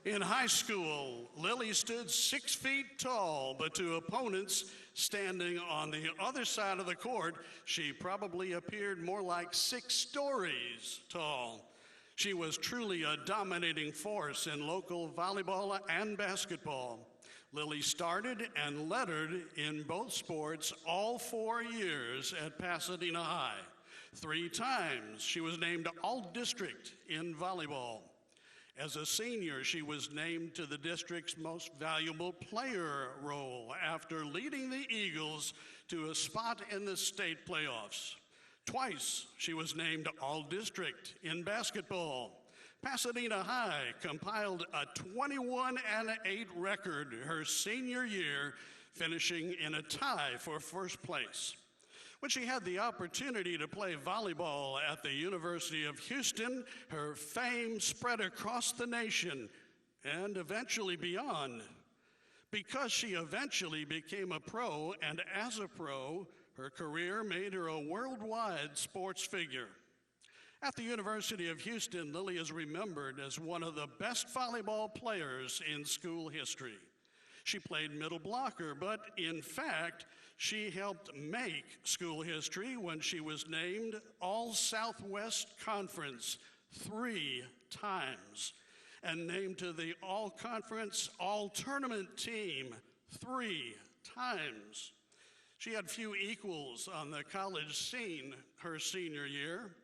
In high school, Lily stood 6 feet tall, but to opponents standing on the other side of the court, she probably appeared more like 6 stories tall. She was truly a dominating force in local volleyball and basketball. Lily started and lettered in both sports all 4 years at Pasadena High. 3 times she was named All-District in volleyball. As a senior, she was named to the district's most valuable player role after leading the Eagles to a spot in the state playoffs. Twice, she was named All-District in basketball. Pasadena High compiled a 21-8 record her senior year, finishing in a tie for first place. When she had the opportunity to play volleyball at the University of Houston, her fame spread across the nation and eventually beyond. Because she eventually became a pro, and as a pro, her career made her a worldwide sports figure. At the University of Houston, Lily is remembered as one of the best volleyball players in school history. She played middle blocker, but in fact, she helped make school history when she was named All-Southwest Conference 3 times and named to the All-Conference All-Tournament team 3 times. She had few equals on the college scene her senior year.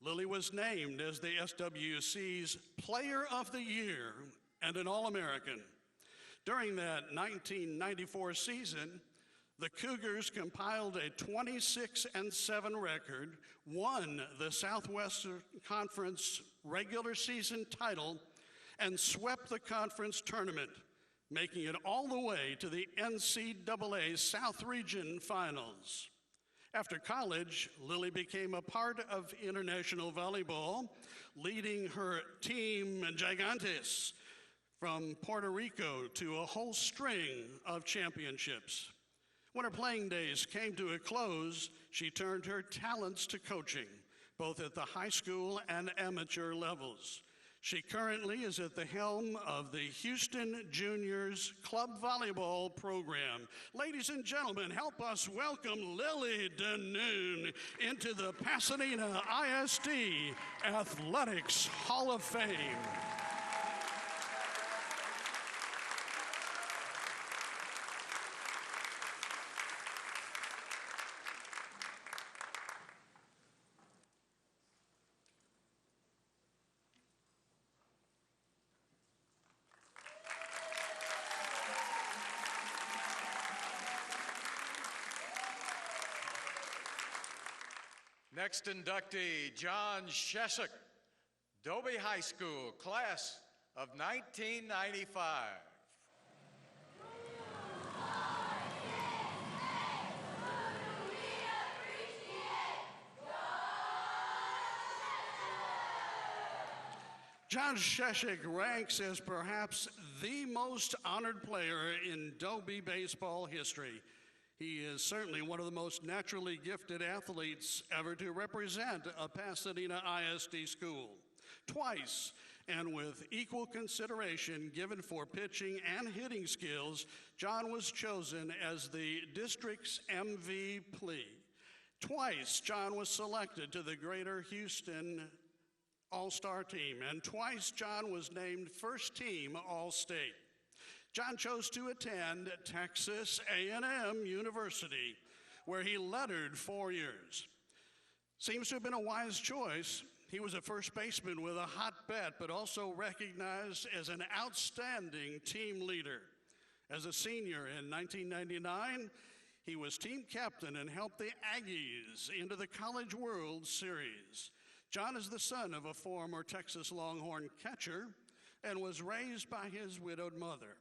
Lily was named as the SWC's Player of the Year and an All-American. During that 1994 season, The Cougars compiled a 26-7 record, won the Southwestern Conference regular season title, and swept the conference tournament, making it all the way to the NCAA South Region Finals. After college, Lily became a part of international volleyball, leading her team Gigantes from Puerto Rico to a whole string of championships. When her playing days came to a close, she turned her talents to coaching, both at the high school and amateur levels. She currently is at the helm of the Houston Juniors Club Volleyball Program. Ladies and gentlemen, help us welcome Lily DeNoon into the Pasadena ISD Athletics Hall of Fame. Next inductee, John Sheshik, Dobie High School, class of 1995. John Sheshik ranks as perhaps the most honored player in Dobie baseball history. He is certainly one of the most naturally gifted athletes ever to represent a Pasadena ISD school. Twice, and with equal consideration given for pitching and hitting skills, John was chosen as the district's MVP. Twice, John was selected to the Greater Houston All-Star team, and twice John was named first team All-State. John chose to attend Texas A&M University, where he lettered 4 years. Seems to have been a wise choice. He was a first baseman with a hot bat, but also recognized as an outstanding team leader. As a senior in 1999, he was team captain and helped the Aggies into the College World Series. John is the son of a former Texas Longhorn catcher and was raised by his widowed mother.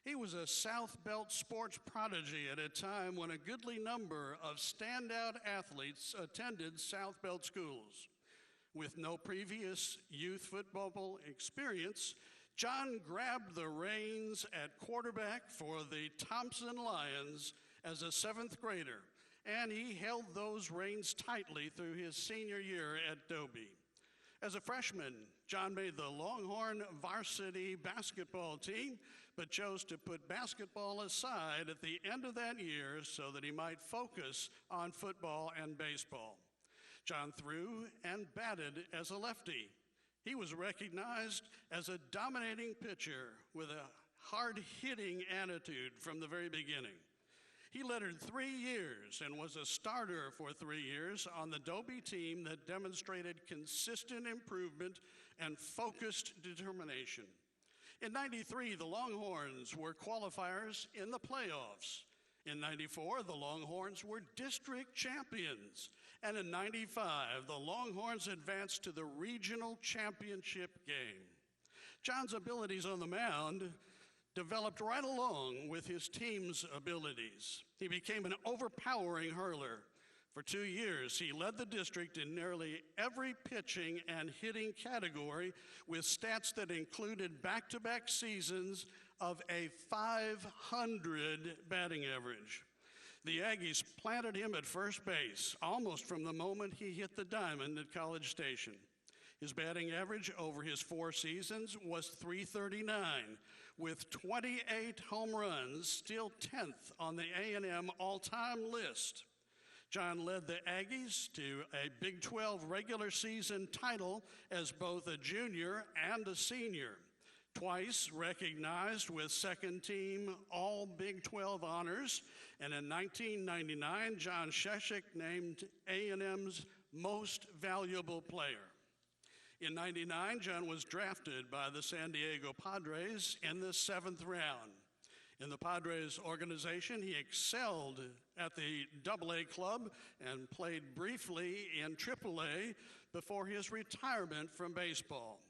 He was a South Belt sports prodigy at a time when a goodly number of standout athletes attended South Belt schools. With no previous youth football experience, John grabbed the reins at quarterback for the Thompson Lions as a seventh grader, and he held those reins tightly through his senior year at Dobie. As a freshman, John made the Longhorn varsity basketball team, but chose to put basketball aside at the end of that year so that he might focus on football and baseball. John threw and batted as a lefty. He was recognized as a dominating pitcher with a hard-hitting attitude from the very beginning. He lettered 3 years and was a starter for 3 years on the Dobie team that demonstrated consistent improvement and focused determination. In '93, the Longhorns were qualifiers in the playoffs. In '94, the Longhorns were district champions. And in '95, the Longhorns advanced to the regional championship game. John's abilities on the mound developed right along with his team's abilities. He became an overpowering hurler. For 2 years, he led the district in nearly every pitching and hitting category with stats that included back-to-back seasons of a .500 batting average. The Aggies planted him at first base almost from the moment he hit the diamond at College Station. His batting average over his 4 seasons was .339, with 28 home runs, still 10th on the A&M all-time list. John led the Aggies to a Big 12 regular season title as both a junior and a senior. Twice recognized with second team all Big 12 honors, and in 1999, John Sheshik named A&M's most valuable player. In '99, John was drafted by the San Diego Padres in the 7th round. In the Padres organization, he excelled at the AA club and played briefly in AAA before his retirement from baseball.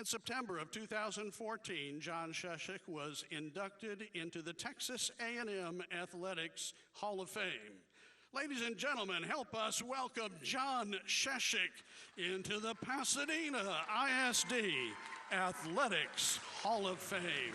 In September of 2014, John Sheshik was inducted into the Texas A&M Athletics Hall of Fame. Ladies and gentlemen, help us welcome John Sheshik into the Pasadena ISD Athletics Hall of Fame.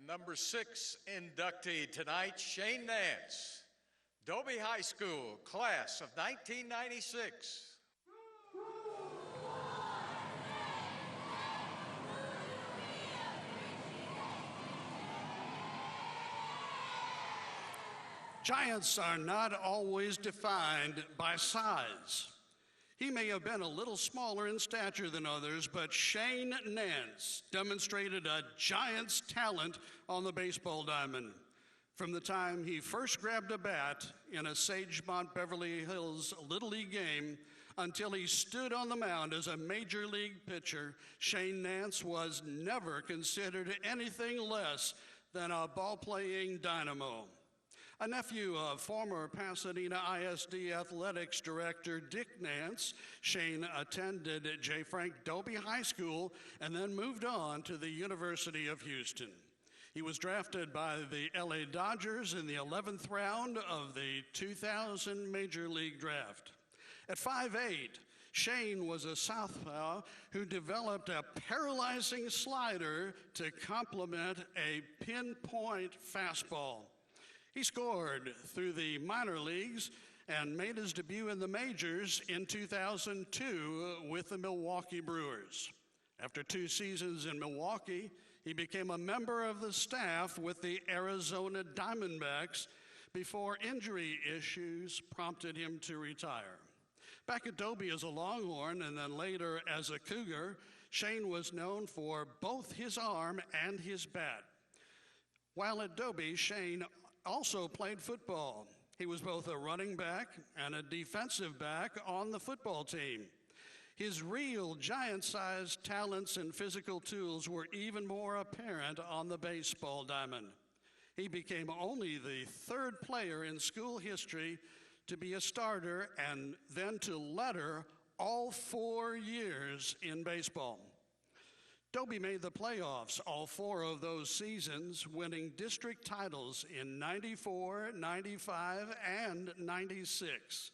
Number 6 inductee tonight, Shane Nance, Dobie High School, class of 1996. Giants are not always defined by size. He may have been a little smaller in stature than others, but Shane Nance demonstrated a giant's talent on the baseball diamond. From the time he first grabbed a bat in a Sagemont Beverly Hills Little League game until he stood on the mound as a major league pitcher, Shane Nance was never considered anything less than a ball-playing dynamo. A nephew of former Pasadena ISD athletics director Dick Nance, Shane attended J. Frank Dobie High School and then moved on to the University of Houston. He was drafted by the LA Dodgers in the 11th round of the 2000 Major League Draft. At 5'8", Shane was a southpaw who developed a paralyzing slider to complement a pinpoint fastball. He scored through the minor leagues and made his debut in the majors in 2002 with the Milwaukee Brewers. After 2 seasons in Milwaukee, he became a member of the staff with the Arizona Diamondbacks before injury issues prompted him to retire. Back at Dobie as a Longhorn and then later as a Cougar, Shane was known for both his arm and his bat. While at Dobie, Shane also played football. He was both a running back and a defensive back on the football team. His real giant-sized talents and physical tools were even more apparent on the baseball diamond. He became only the 3rd player in school history to be a starter and then to letter all 4 years in baseball. Dobie made the playoffs all 4 of those seasons, winning district titles in 94, 95, and 96.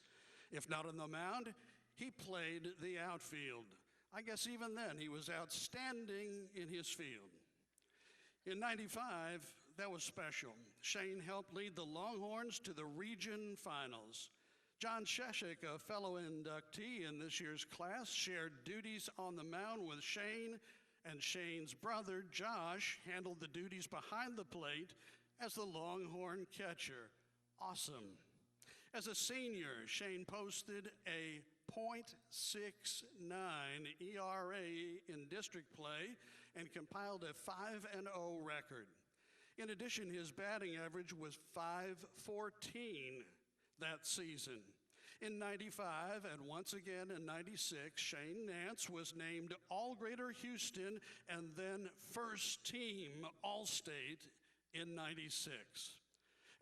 If not on the mound, he played the outfield. I guess even then he was outstanding in his field. In 95, that was special. Shane helped lead the Longhorns to the region finals. John Sheshik, a fellow inductee in this year's class, shared duties on the mound with Shane, and Shane's brother, Josh, handled the duties behind the plate as the Longhorn catcher. Awesome. As a senior, Shane posted a .69 ERA in district play and compiled a 5-0 record. In addition, his batting average was .514 that season. In 95 and once again in 96, Shane Nance was named All-Greater Houston and then First Team All-State in 96.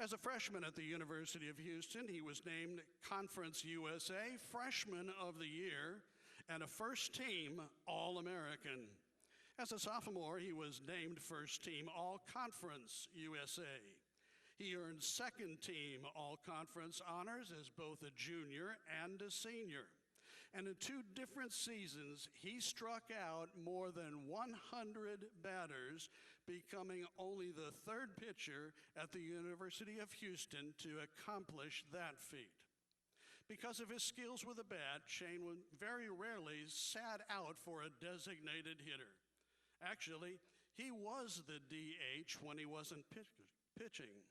As a freshman at the University of Houston, he was named Conference USA Freshman of the Year and a First Team All-American. As a sophomore, he was named First Team All-Conference USA. He earned Second Team All-Conference honors as both a junior and a senior. And in 2 different seasons, he struck out more than 100 batters, becoming only the 3rd pitcher at the University of Houston to accomplish that feat. Because of his skills with the bat, Shane very rarely sat out for a designated hitter. Actually, he was the DH when he wasn't pitching.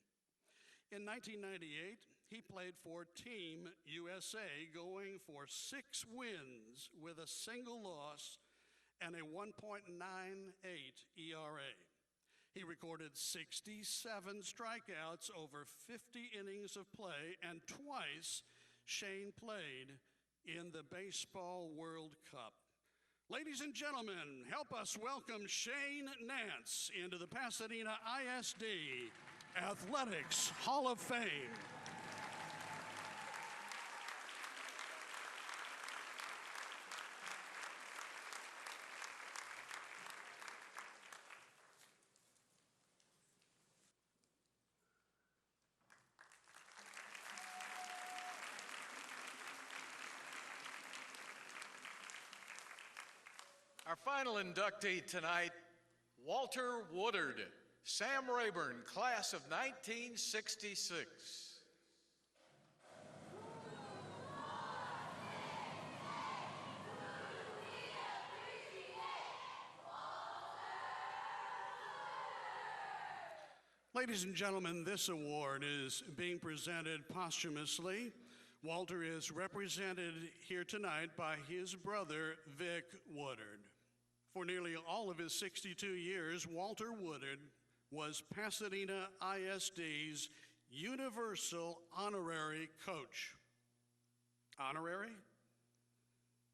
In 1998, he played for Team USA, going for 6 wins with a single loss and a 1.98 ERA. He recorded 67 strikeouts over 50 innings of play, and twice Shane played in the Baseball World Cup. Ladies and gentlemen, help us welcome Shane Nance into the Pasadena ISD Athletics Hall of Fame. Our final inductee tonight, Walter Woodard, Sam Rayburn, class of 1966. Ladies and gentlemen, this award is being presented posthumously. Walter is represented here tonight by his brother, Vic Woodard. For nearly all of his 62 years, Walter Woodard was Pasadena ISD's Universal Honorary Coach. Honorary?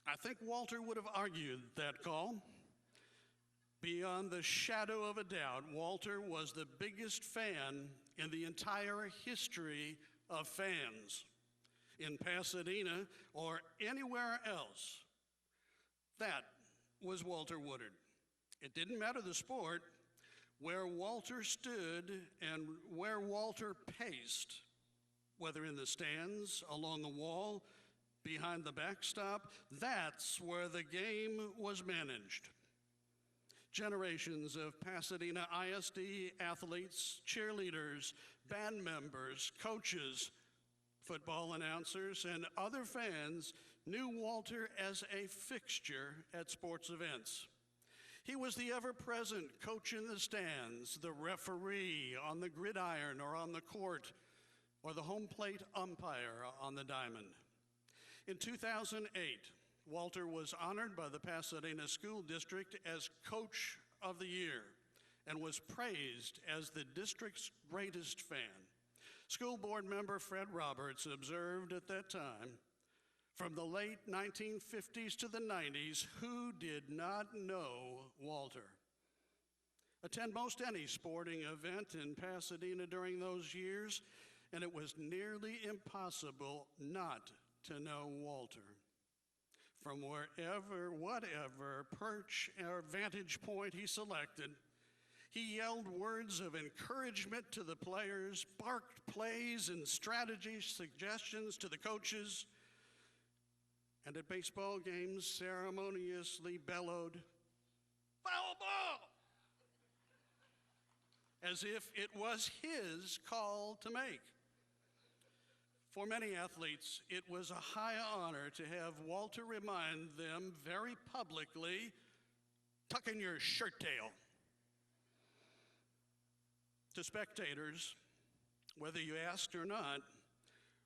I think Walter would have argued that call. Beyond the shadow of a doubt, Walter was the biggest fan in the entire history of fans in Pasadena or anywhere else. That was Walter Woodard. It didn't matter the sport. Where Walter stood and where Walter paced, whether in the stands, along the wall, behind the backstop, that's where the game was managed. Generations of Pasadena ISD athletes, cheerleaders, band members, coaches, football announcers, and other fans knew Walter as a fixture at sports events. He was the ever-present coach in the stands, the referee on the gridiron or on the court, or the home plate umpire on the diamond. In 2008, Walter was honored by the Pasadena School District as Coach of the Year and was praised as the district's greatest fan. School board member Fred Roberts observed at that time, from the late 1950s to the 90s, who did not know Walter? Attend most any sporting event in Pasadena during those years, and it was nearly impossible not to know Walter. From wherever, whatever perch or vantage point he selected, he yelled words of encouragement to the players, barked plays and strategies, suggestions to the coaches, and at baseball games ceremoniously bellowed, "Foul ball!" as if it was his call to make. For many athletes, it was a high honor to have Walter remind them very publicly, "Tuck in your shirt tail." To spectators, whether you asked or not,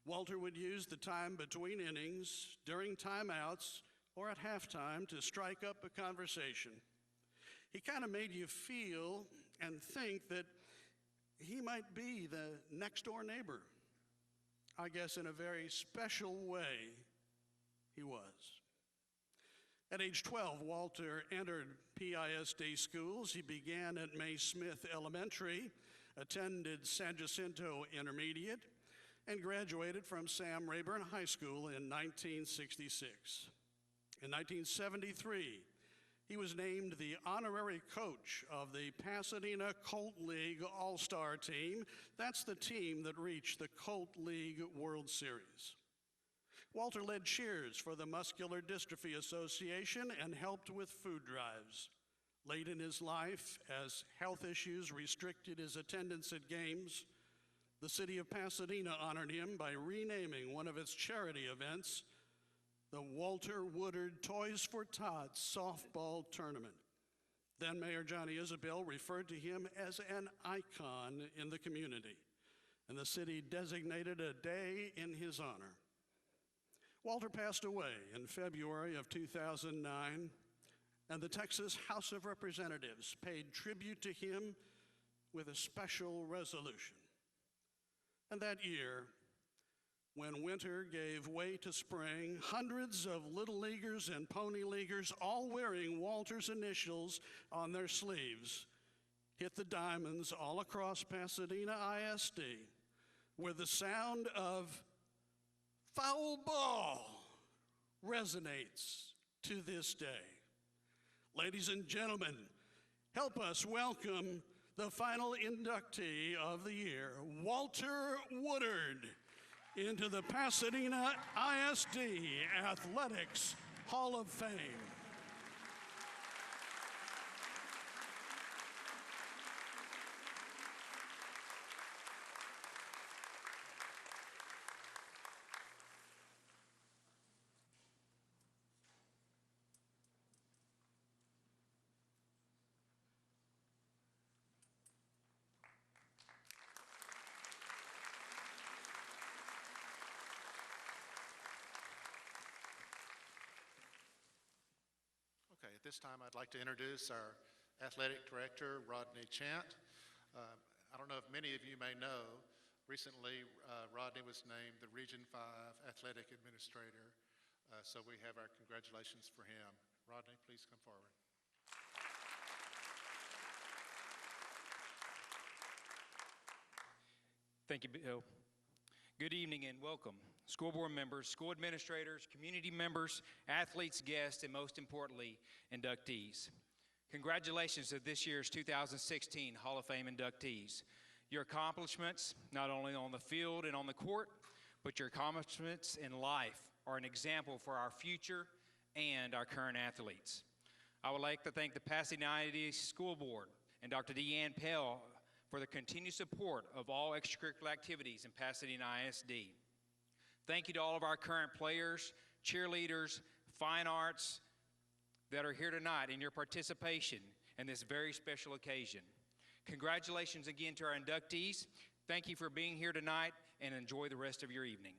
Walter would use the time between innings, during timeouts, or at halftime to strike up a conversation. He kind of made you feel and think that he might be the next door neighbor. I guess in a very special way, he was. At age 12, Walter entered PISD schools. He began at May Smith Elementary, attended San Jacinto Intermediate, and graduated from Sam Rayburn High School in 1966. In 1973, he was named the honorary coach of the Pasadena Colt League All-Star Team. That's the team that reached the Colt League World Series. Walter led cheers for the Muscular Dystrophy Association and helped with food drives. Late in his life, as health issues restricted his attendance at games, the city of Pasadena honored him by renaming one of its charity events the Walter Woodard Toys for Tots Softball Tournament. Then Mayor Johnny Isabel referred to him as an icon in the community, and the city designated a day in his honor. Walter passed away in February of 2009 and the Texas House of Representatives paid tribute to him with a special resolution. And that year, when winter gave way to spring, hundreds of Little Leaguers and Pony Leaguers, all wearing Walter's initials on their sleeves, hit the diamonds all across Pasadena ISD, where the sound of foul ball resonates to this day. Ladies and gentlemen, help us welcome the final inductee of the year, Walter Woodard, into the Pasadena ISD Athletics Hall of Fame. Okay, at this time, I'd like to introduce our athletic director, Rodney Chant. I don't know if many of you may know, recently Rodney was named the Region 5 Athletic Administrator, so we have our congratulations for him. Rodney, please come forward. Thank you, Bill. Good evening and welcome, school board members, school administrators, community members, athletes, guests, and most importantly, inductees. Congratulations to this year's 2016 Hall of Fame inductees. Your accomplishments, not only on the field and on the court, but your accomplishments in life are an example for our future and our current athletes. I would like to thank the Pasadena ISD School Board and Dr. Deanne Pell for the continued support of all extracurricular activities in Pasadena ISD. Thank you to all of our current players, cheerleaders, fine arts that are here tonight in your participation in this very special occasion. Congratulations again to our inductees. Thank you for being here tonight and enjoy the rest of your evening.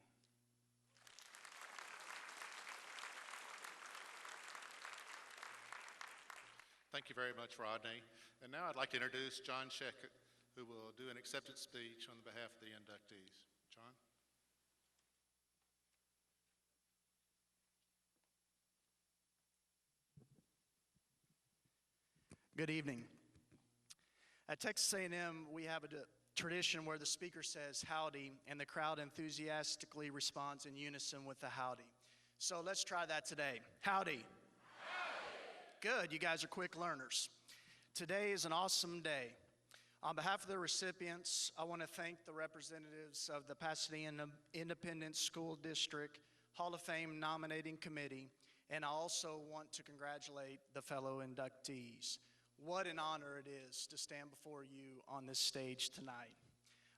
Thank you very much, Rodney. And now I'd like to introduce John Sheck, who will do an acceptance speech on behalf of the inductees. John? Good evening. At Texas A&M, we have a tradition where the speaker says howdy and the crowd enthusiastically responds in unison with the howdy. So let's try that today. Howdy. Howdy. Good, you guys are quick learners. Today is an awesome day. On behalf of the recipients, I want to thank the representatives of the Pasadena Independent School District Hall of Fame Nominating Committee, and I also want to congratulate the fellow inductees. What an honor it is to stand before you on this stage tonight.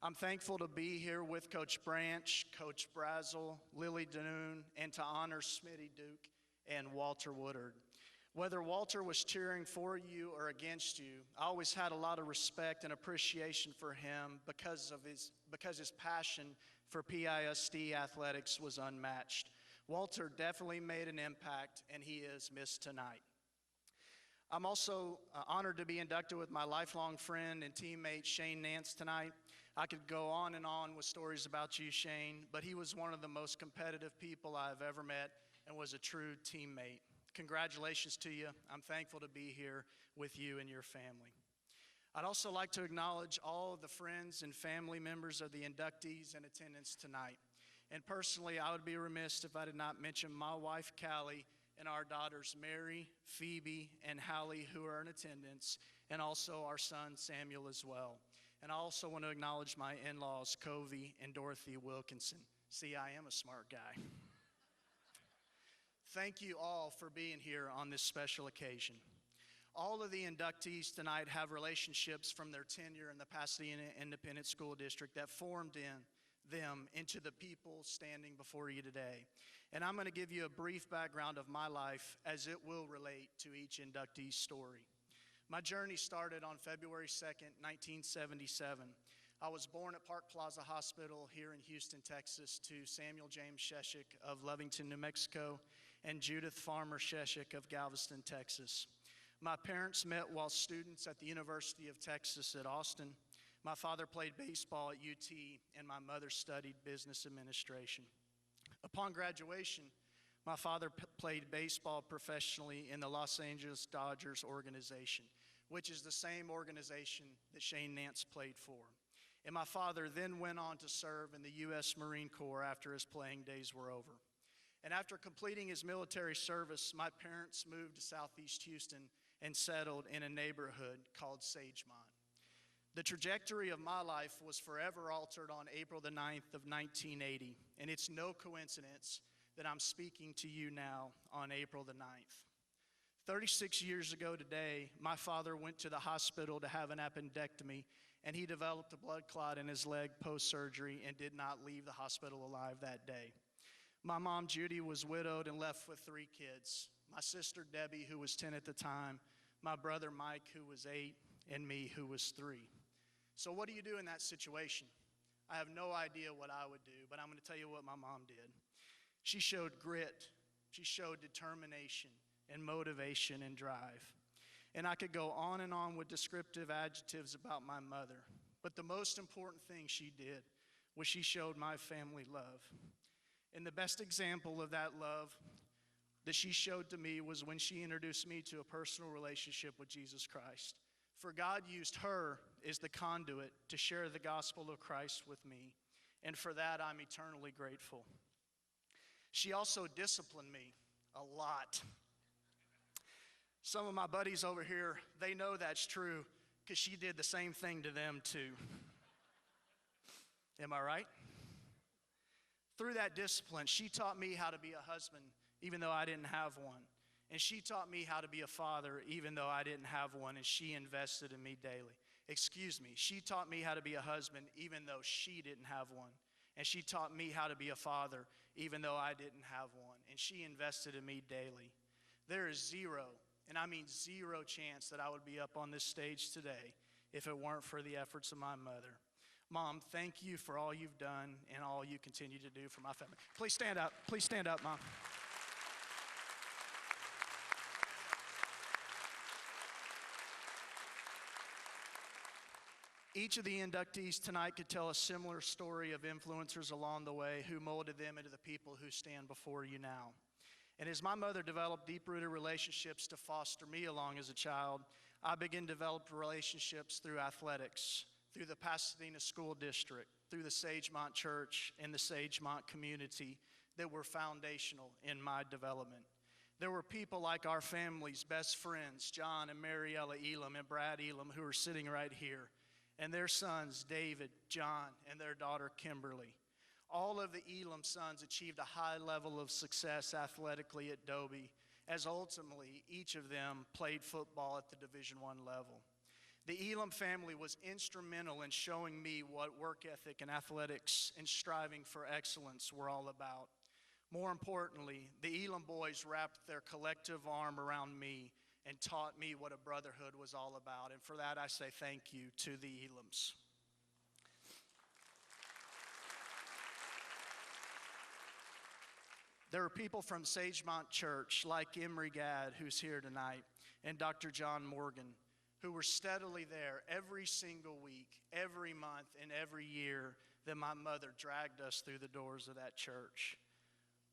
I'm thankful to be here with Coach Branch, Coach Brazel, Lily Danoon, and to honor Smitty Duke and Walter Woodard. Whether Walter was cheering for you or against you, I always had a lot of respect and appreciation for him because his passion for PISD athletics was unmatched. Walter definitely made an impact, and he is missed tonight. I'm also honored to be inducted with my lifelong friend and teammate Shane Nance tonight. I could go on and on with stories about you, Shane, but he was one of the most competitive people I've ever met and was a true teammate. Congratulations to you. I'm thankful to be here with you and your family. I'd also like to acknowledge all of the friends and family members of the inductees in attendance tonight. And personally, I would be remiss if I did not mention my wife, Callie, and our daughters, Mary, Phoebe, and Hallie, who are in attendance, and also our son, Samuel, as well. And I also want to acknowledge my in-laws, Covey and Dorothy Wilkinson. See, I am a smart guy. Thank you all for being here on this special occasion. All of the inductees tonight have relationships from their tenure in the Pasadena Independent School District that formed them into the people standing before you today. And I'm going to give you a brief background of my life as it will relate to each inductee's story. My journey started on February 2nd, 1977. I was born at Park Plaza Hospital here in Houston, Texas, to Samuel James Sheshik of Lovington, New Mexico, and Judith Farmer Sheshik of Galveston, Texas. My parents met while students at the University of Texas at Austin. My father played baseball at UT, and my mother studied business administration. Upon graduation, my father played baseball professionally in the Los Angeles Dodgers organization, which is the same organization that Shane Nance played for. And my father then went on to serve in the U.S. Marine Corps after his playing days were over. And after completing his military service, my parents moved to Southeast Houston and settled in a neighborhood called Sagemont. The trajectory of my life was forever altered on April the 9th of 1980, and it's no coincidence that I'm speaking to you now on April the 9th. 36 years ago today, my father went to the hospital to have an appendectomy, and he developed a blood clot in his leg post-surgery and did not leave the hospital alive that day. My mom, Judy, was widowed and left with 3 kids. My sister, Debbie, who was 10 at the time, my brother, Mike, who was 8, and me, who was 3. So what do you do in that situation? I have no idea what I would do, but I'm going to tell you what my mom did. She showed grit, she showed determination and motivation and drive. And I could go on and on with descriptive adjectives about my mother, but the most important thing she did was she showed my family love. And the best example of that love that she showed to me was when she introduced me to a personal relationship with Jesus Christ. For God used her as the conduit to share the gospel of Christ with me, and for that I'm eternally grateful. She also disciplined me a lot. Some of my buddies over here, they know that's true because she did the same thing to them too. Am I right? Through that discipline, she taught me how to be a husband even though I didn't have one. And she taught me how to be a father even though I didn't have one, and she invested in me daily. She taught me how to be a husband even though she didn't have one. And she taught me how to be a father even though I didn't have one, and she invested in me daily. There is zero, and I mean zero chance that I would be up on this stage today if it weren't for the efforts of my mother. Mom, thank you for all you've done and all you continue to do for my family. Please stand up. Please stand up, Mom. Each of the inductees tonight could tell a similar story of influencers along the way who molded them into the people who stand before you now. And as my mother developed deep-rooted relationships to foster me along as a child, I began to develop relationships through athletics, through the Pasadena School District, through the Sagemont Church and the Sagemont community that were foundational in my development. There were people like our family's best friends, John and Mariella Elam and Brad Elam, who are sitting right here, and their sons, David, John, and their daughter, Kimberly. All of the Elam sons achieved a high level of success athletically at Dobie, as ultimately each of them played football at the Division I level. The Elam family was instrumental in showing me what work ethic and athletics and striving for excellence were all about. More importantly, the Elam boys wrapped their collective arm around me and taught me what a brotherhood was all about. And for that, I say thank you to the Elams. There are people from Sagemont Church, like Emery Gadd, who's here tonight, and Dr. John Morgan, who were steadily there every single week, every month, and every year that my mother dragged us through the doors of that church.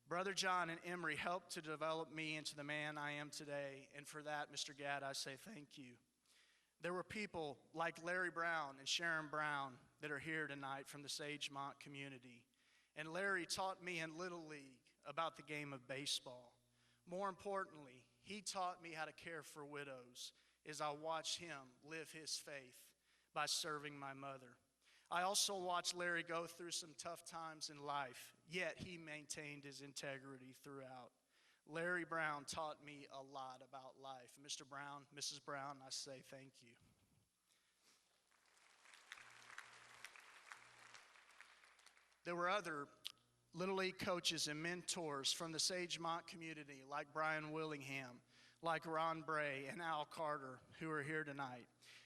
Brother John and Emery helped to develop me into the man I am today, and for that, Mr. Gadd, I say thank you. There were people like Larry Brown and Sharon Brown that are here tonight from the Sagemont community, and Larry taught me in Little League about the game of baseball. More importantly, he taught me how to care for widows as I watched him live his faith by serving my mother. I also watched Larry go through some tough times in life, yet he maintained his integrity throughout. Larry Brown taught me a lot about life. Mr. Brown, Mrs. Brown, I say thank you. There were other Little League coaches and mentors from the Sagemont community like Brian Willingham, like Ron Bray and Al Carter, who are here tonight.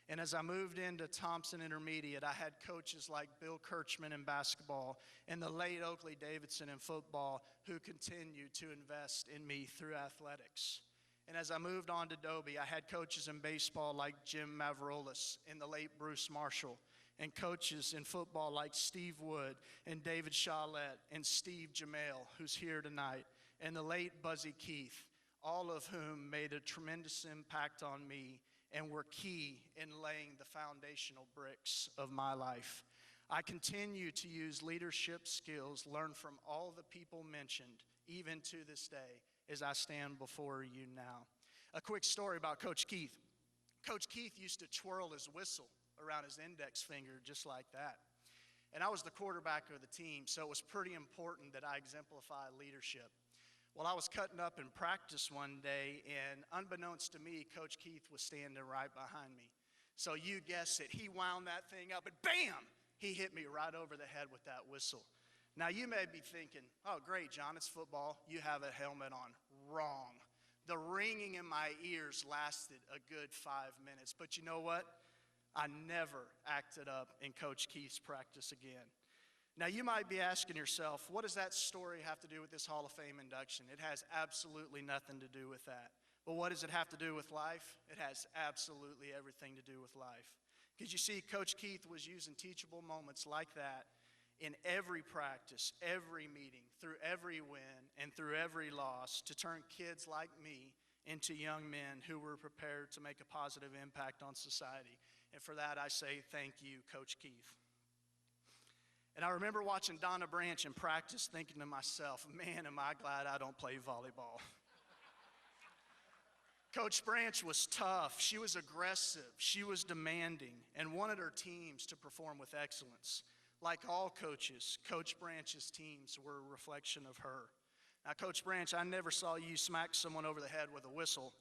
And as I moved into Thompson Intermediate, I had coaches like Bill Kirchman in basketball and the late Oakley Davidson in football who continued to invest in me through athletics. And as I moved on to Dobie, I had coaches in baseball like Jim Mavrolis and the late Bruce Marshall, and coaches in football like Steve Wood and David Shawlett and Steve Jamel, who's here tonight, and the late Buzzy Keith, all of whom made a tremendous impact on me and were key in laying the foundational bricks of my life. I continue to use leadership skills learned from all the people mentioned, even to this day, as I stand before you now. A quick story about Coach Keith. Coach Keith used to twirl his whistle around his index finger just like that. And I was the quarterback of the team, so it was pretty important that I exemplify leadership. Well, I was cutting up in practice one day, and unbeknownst to me, Coach Keith was standing right behind me. So you guessed it, he wound that thing up, and bam, he hit me right over the head with that whistle. Now, you may be thinking, oh, great, John, it's football. You have a helmet on. Wrong. The ringing in my ears lasted a good 5 minutes. But you know what? I never acted up in Coach Keith's practice again. Now, you might be asking yourself, what does that story have to do with this Hall of Fame induction? It has absolutely nothing to do with that. But what does it have to do with life? It has absolutely everything to do with life. Because you see, Coach Keith was using teachable moments like that in every practice, every meeting, through every win, and through every loss to turn kids like me into young men who were prepared to make a positive impact on society. And for that, I say thank you, Coach Keith. And I remember watching Donna Branch in practice thinking to myself, man, am I glad I don't play volleyball. Coach Branch was tough, she was aggressive, she was demanding, and wanted her teams to perform with excellence. Like all coaches, Coach Branch's teams were a reflection of her. Now, Coach Branch, I never saw you smack someone over the head with a whistle,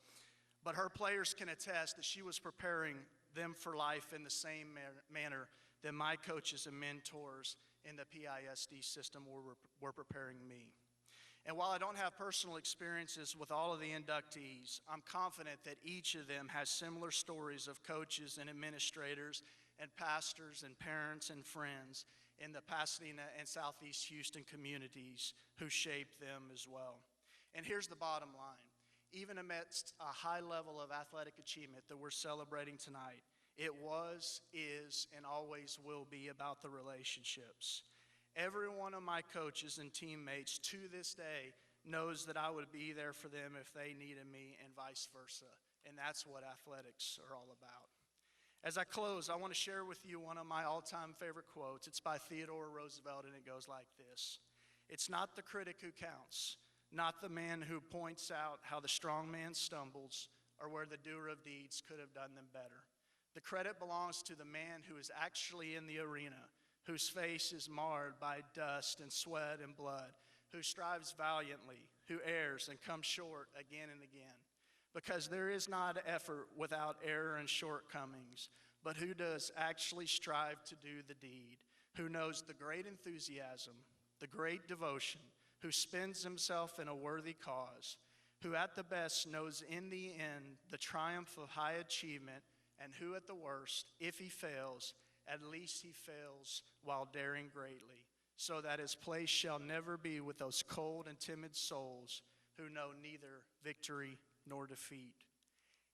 but her players can attest that she was preparing them for life in the same manner that my coaches and mentors in the PISD system were preparing me. And while I don't have personal experiences with all of the inductees, I'm confident that each of them has similar stories of coaches and administrators and pastors and parents and friends in the Pasadena and Southeast Houston communities who shaped them as well. And here's the bottom line. Even amidst a high level of athletic achievement that we're celebrating tonight, it was, is, and always will be about the relationships. Every one of my coaches and teammates to this day knows that I would be there for them if they needed me and vice versa. And that's what athletics are all about. As I close, I want to share with you one of my all-time favorite quotes. It's by Theodore Roosevelt, and it goes like this. It's not the critic who counts, not the man who points out how the strong man stumbles or where the doer of deeds could have done them better. The credit belongs to the man who is actually in the arena, whose face is marred by dust and sweat and blood, who strives valiantly, who errs and comes short again and again. Because there is not effort without error and shortcomings, but who does actually strive to do the deed, who knows the great enthusiasm, the great devotion, who spends himself in a worthy cause, who at the best knows in the end the triumph of high achievement, and who at the worst, if he fails, at least he fails while daring greatly, so that his place shall never be with those cold and timid souls who know neither victory nor defeat.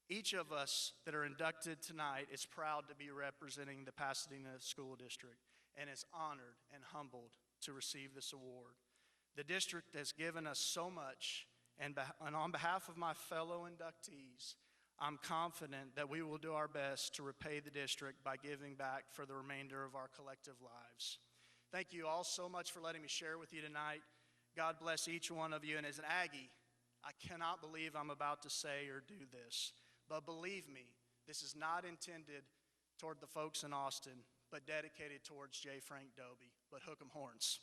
Each of us that are inducted tonight is proud to be representing the Pasadena School District and is honored and humbled to receive this award. The district has given us so much, and on behalf of my fellow inductees, I'm confident that we will do our best to repay the district by giving back for the remainder of our collective lives. Thank you all so much for letting me share with you tonight. God bless each one of you, and as an Aggie, I cannot believe I'm about to say or do this, but believe me, this is not intended toward the folks in Austin, but dedicated towards J. Frank Dobie. But hook 'em horns.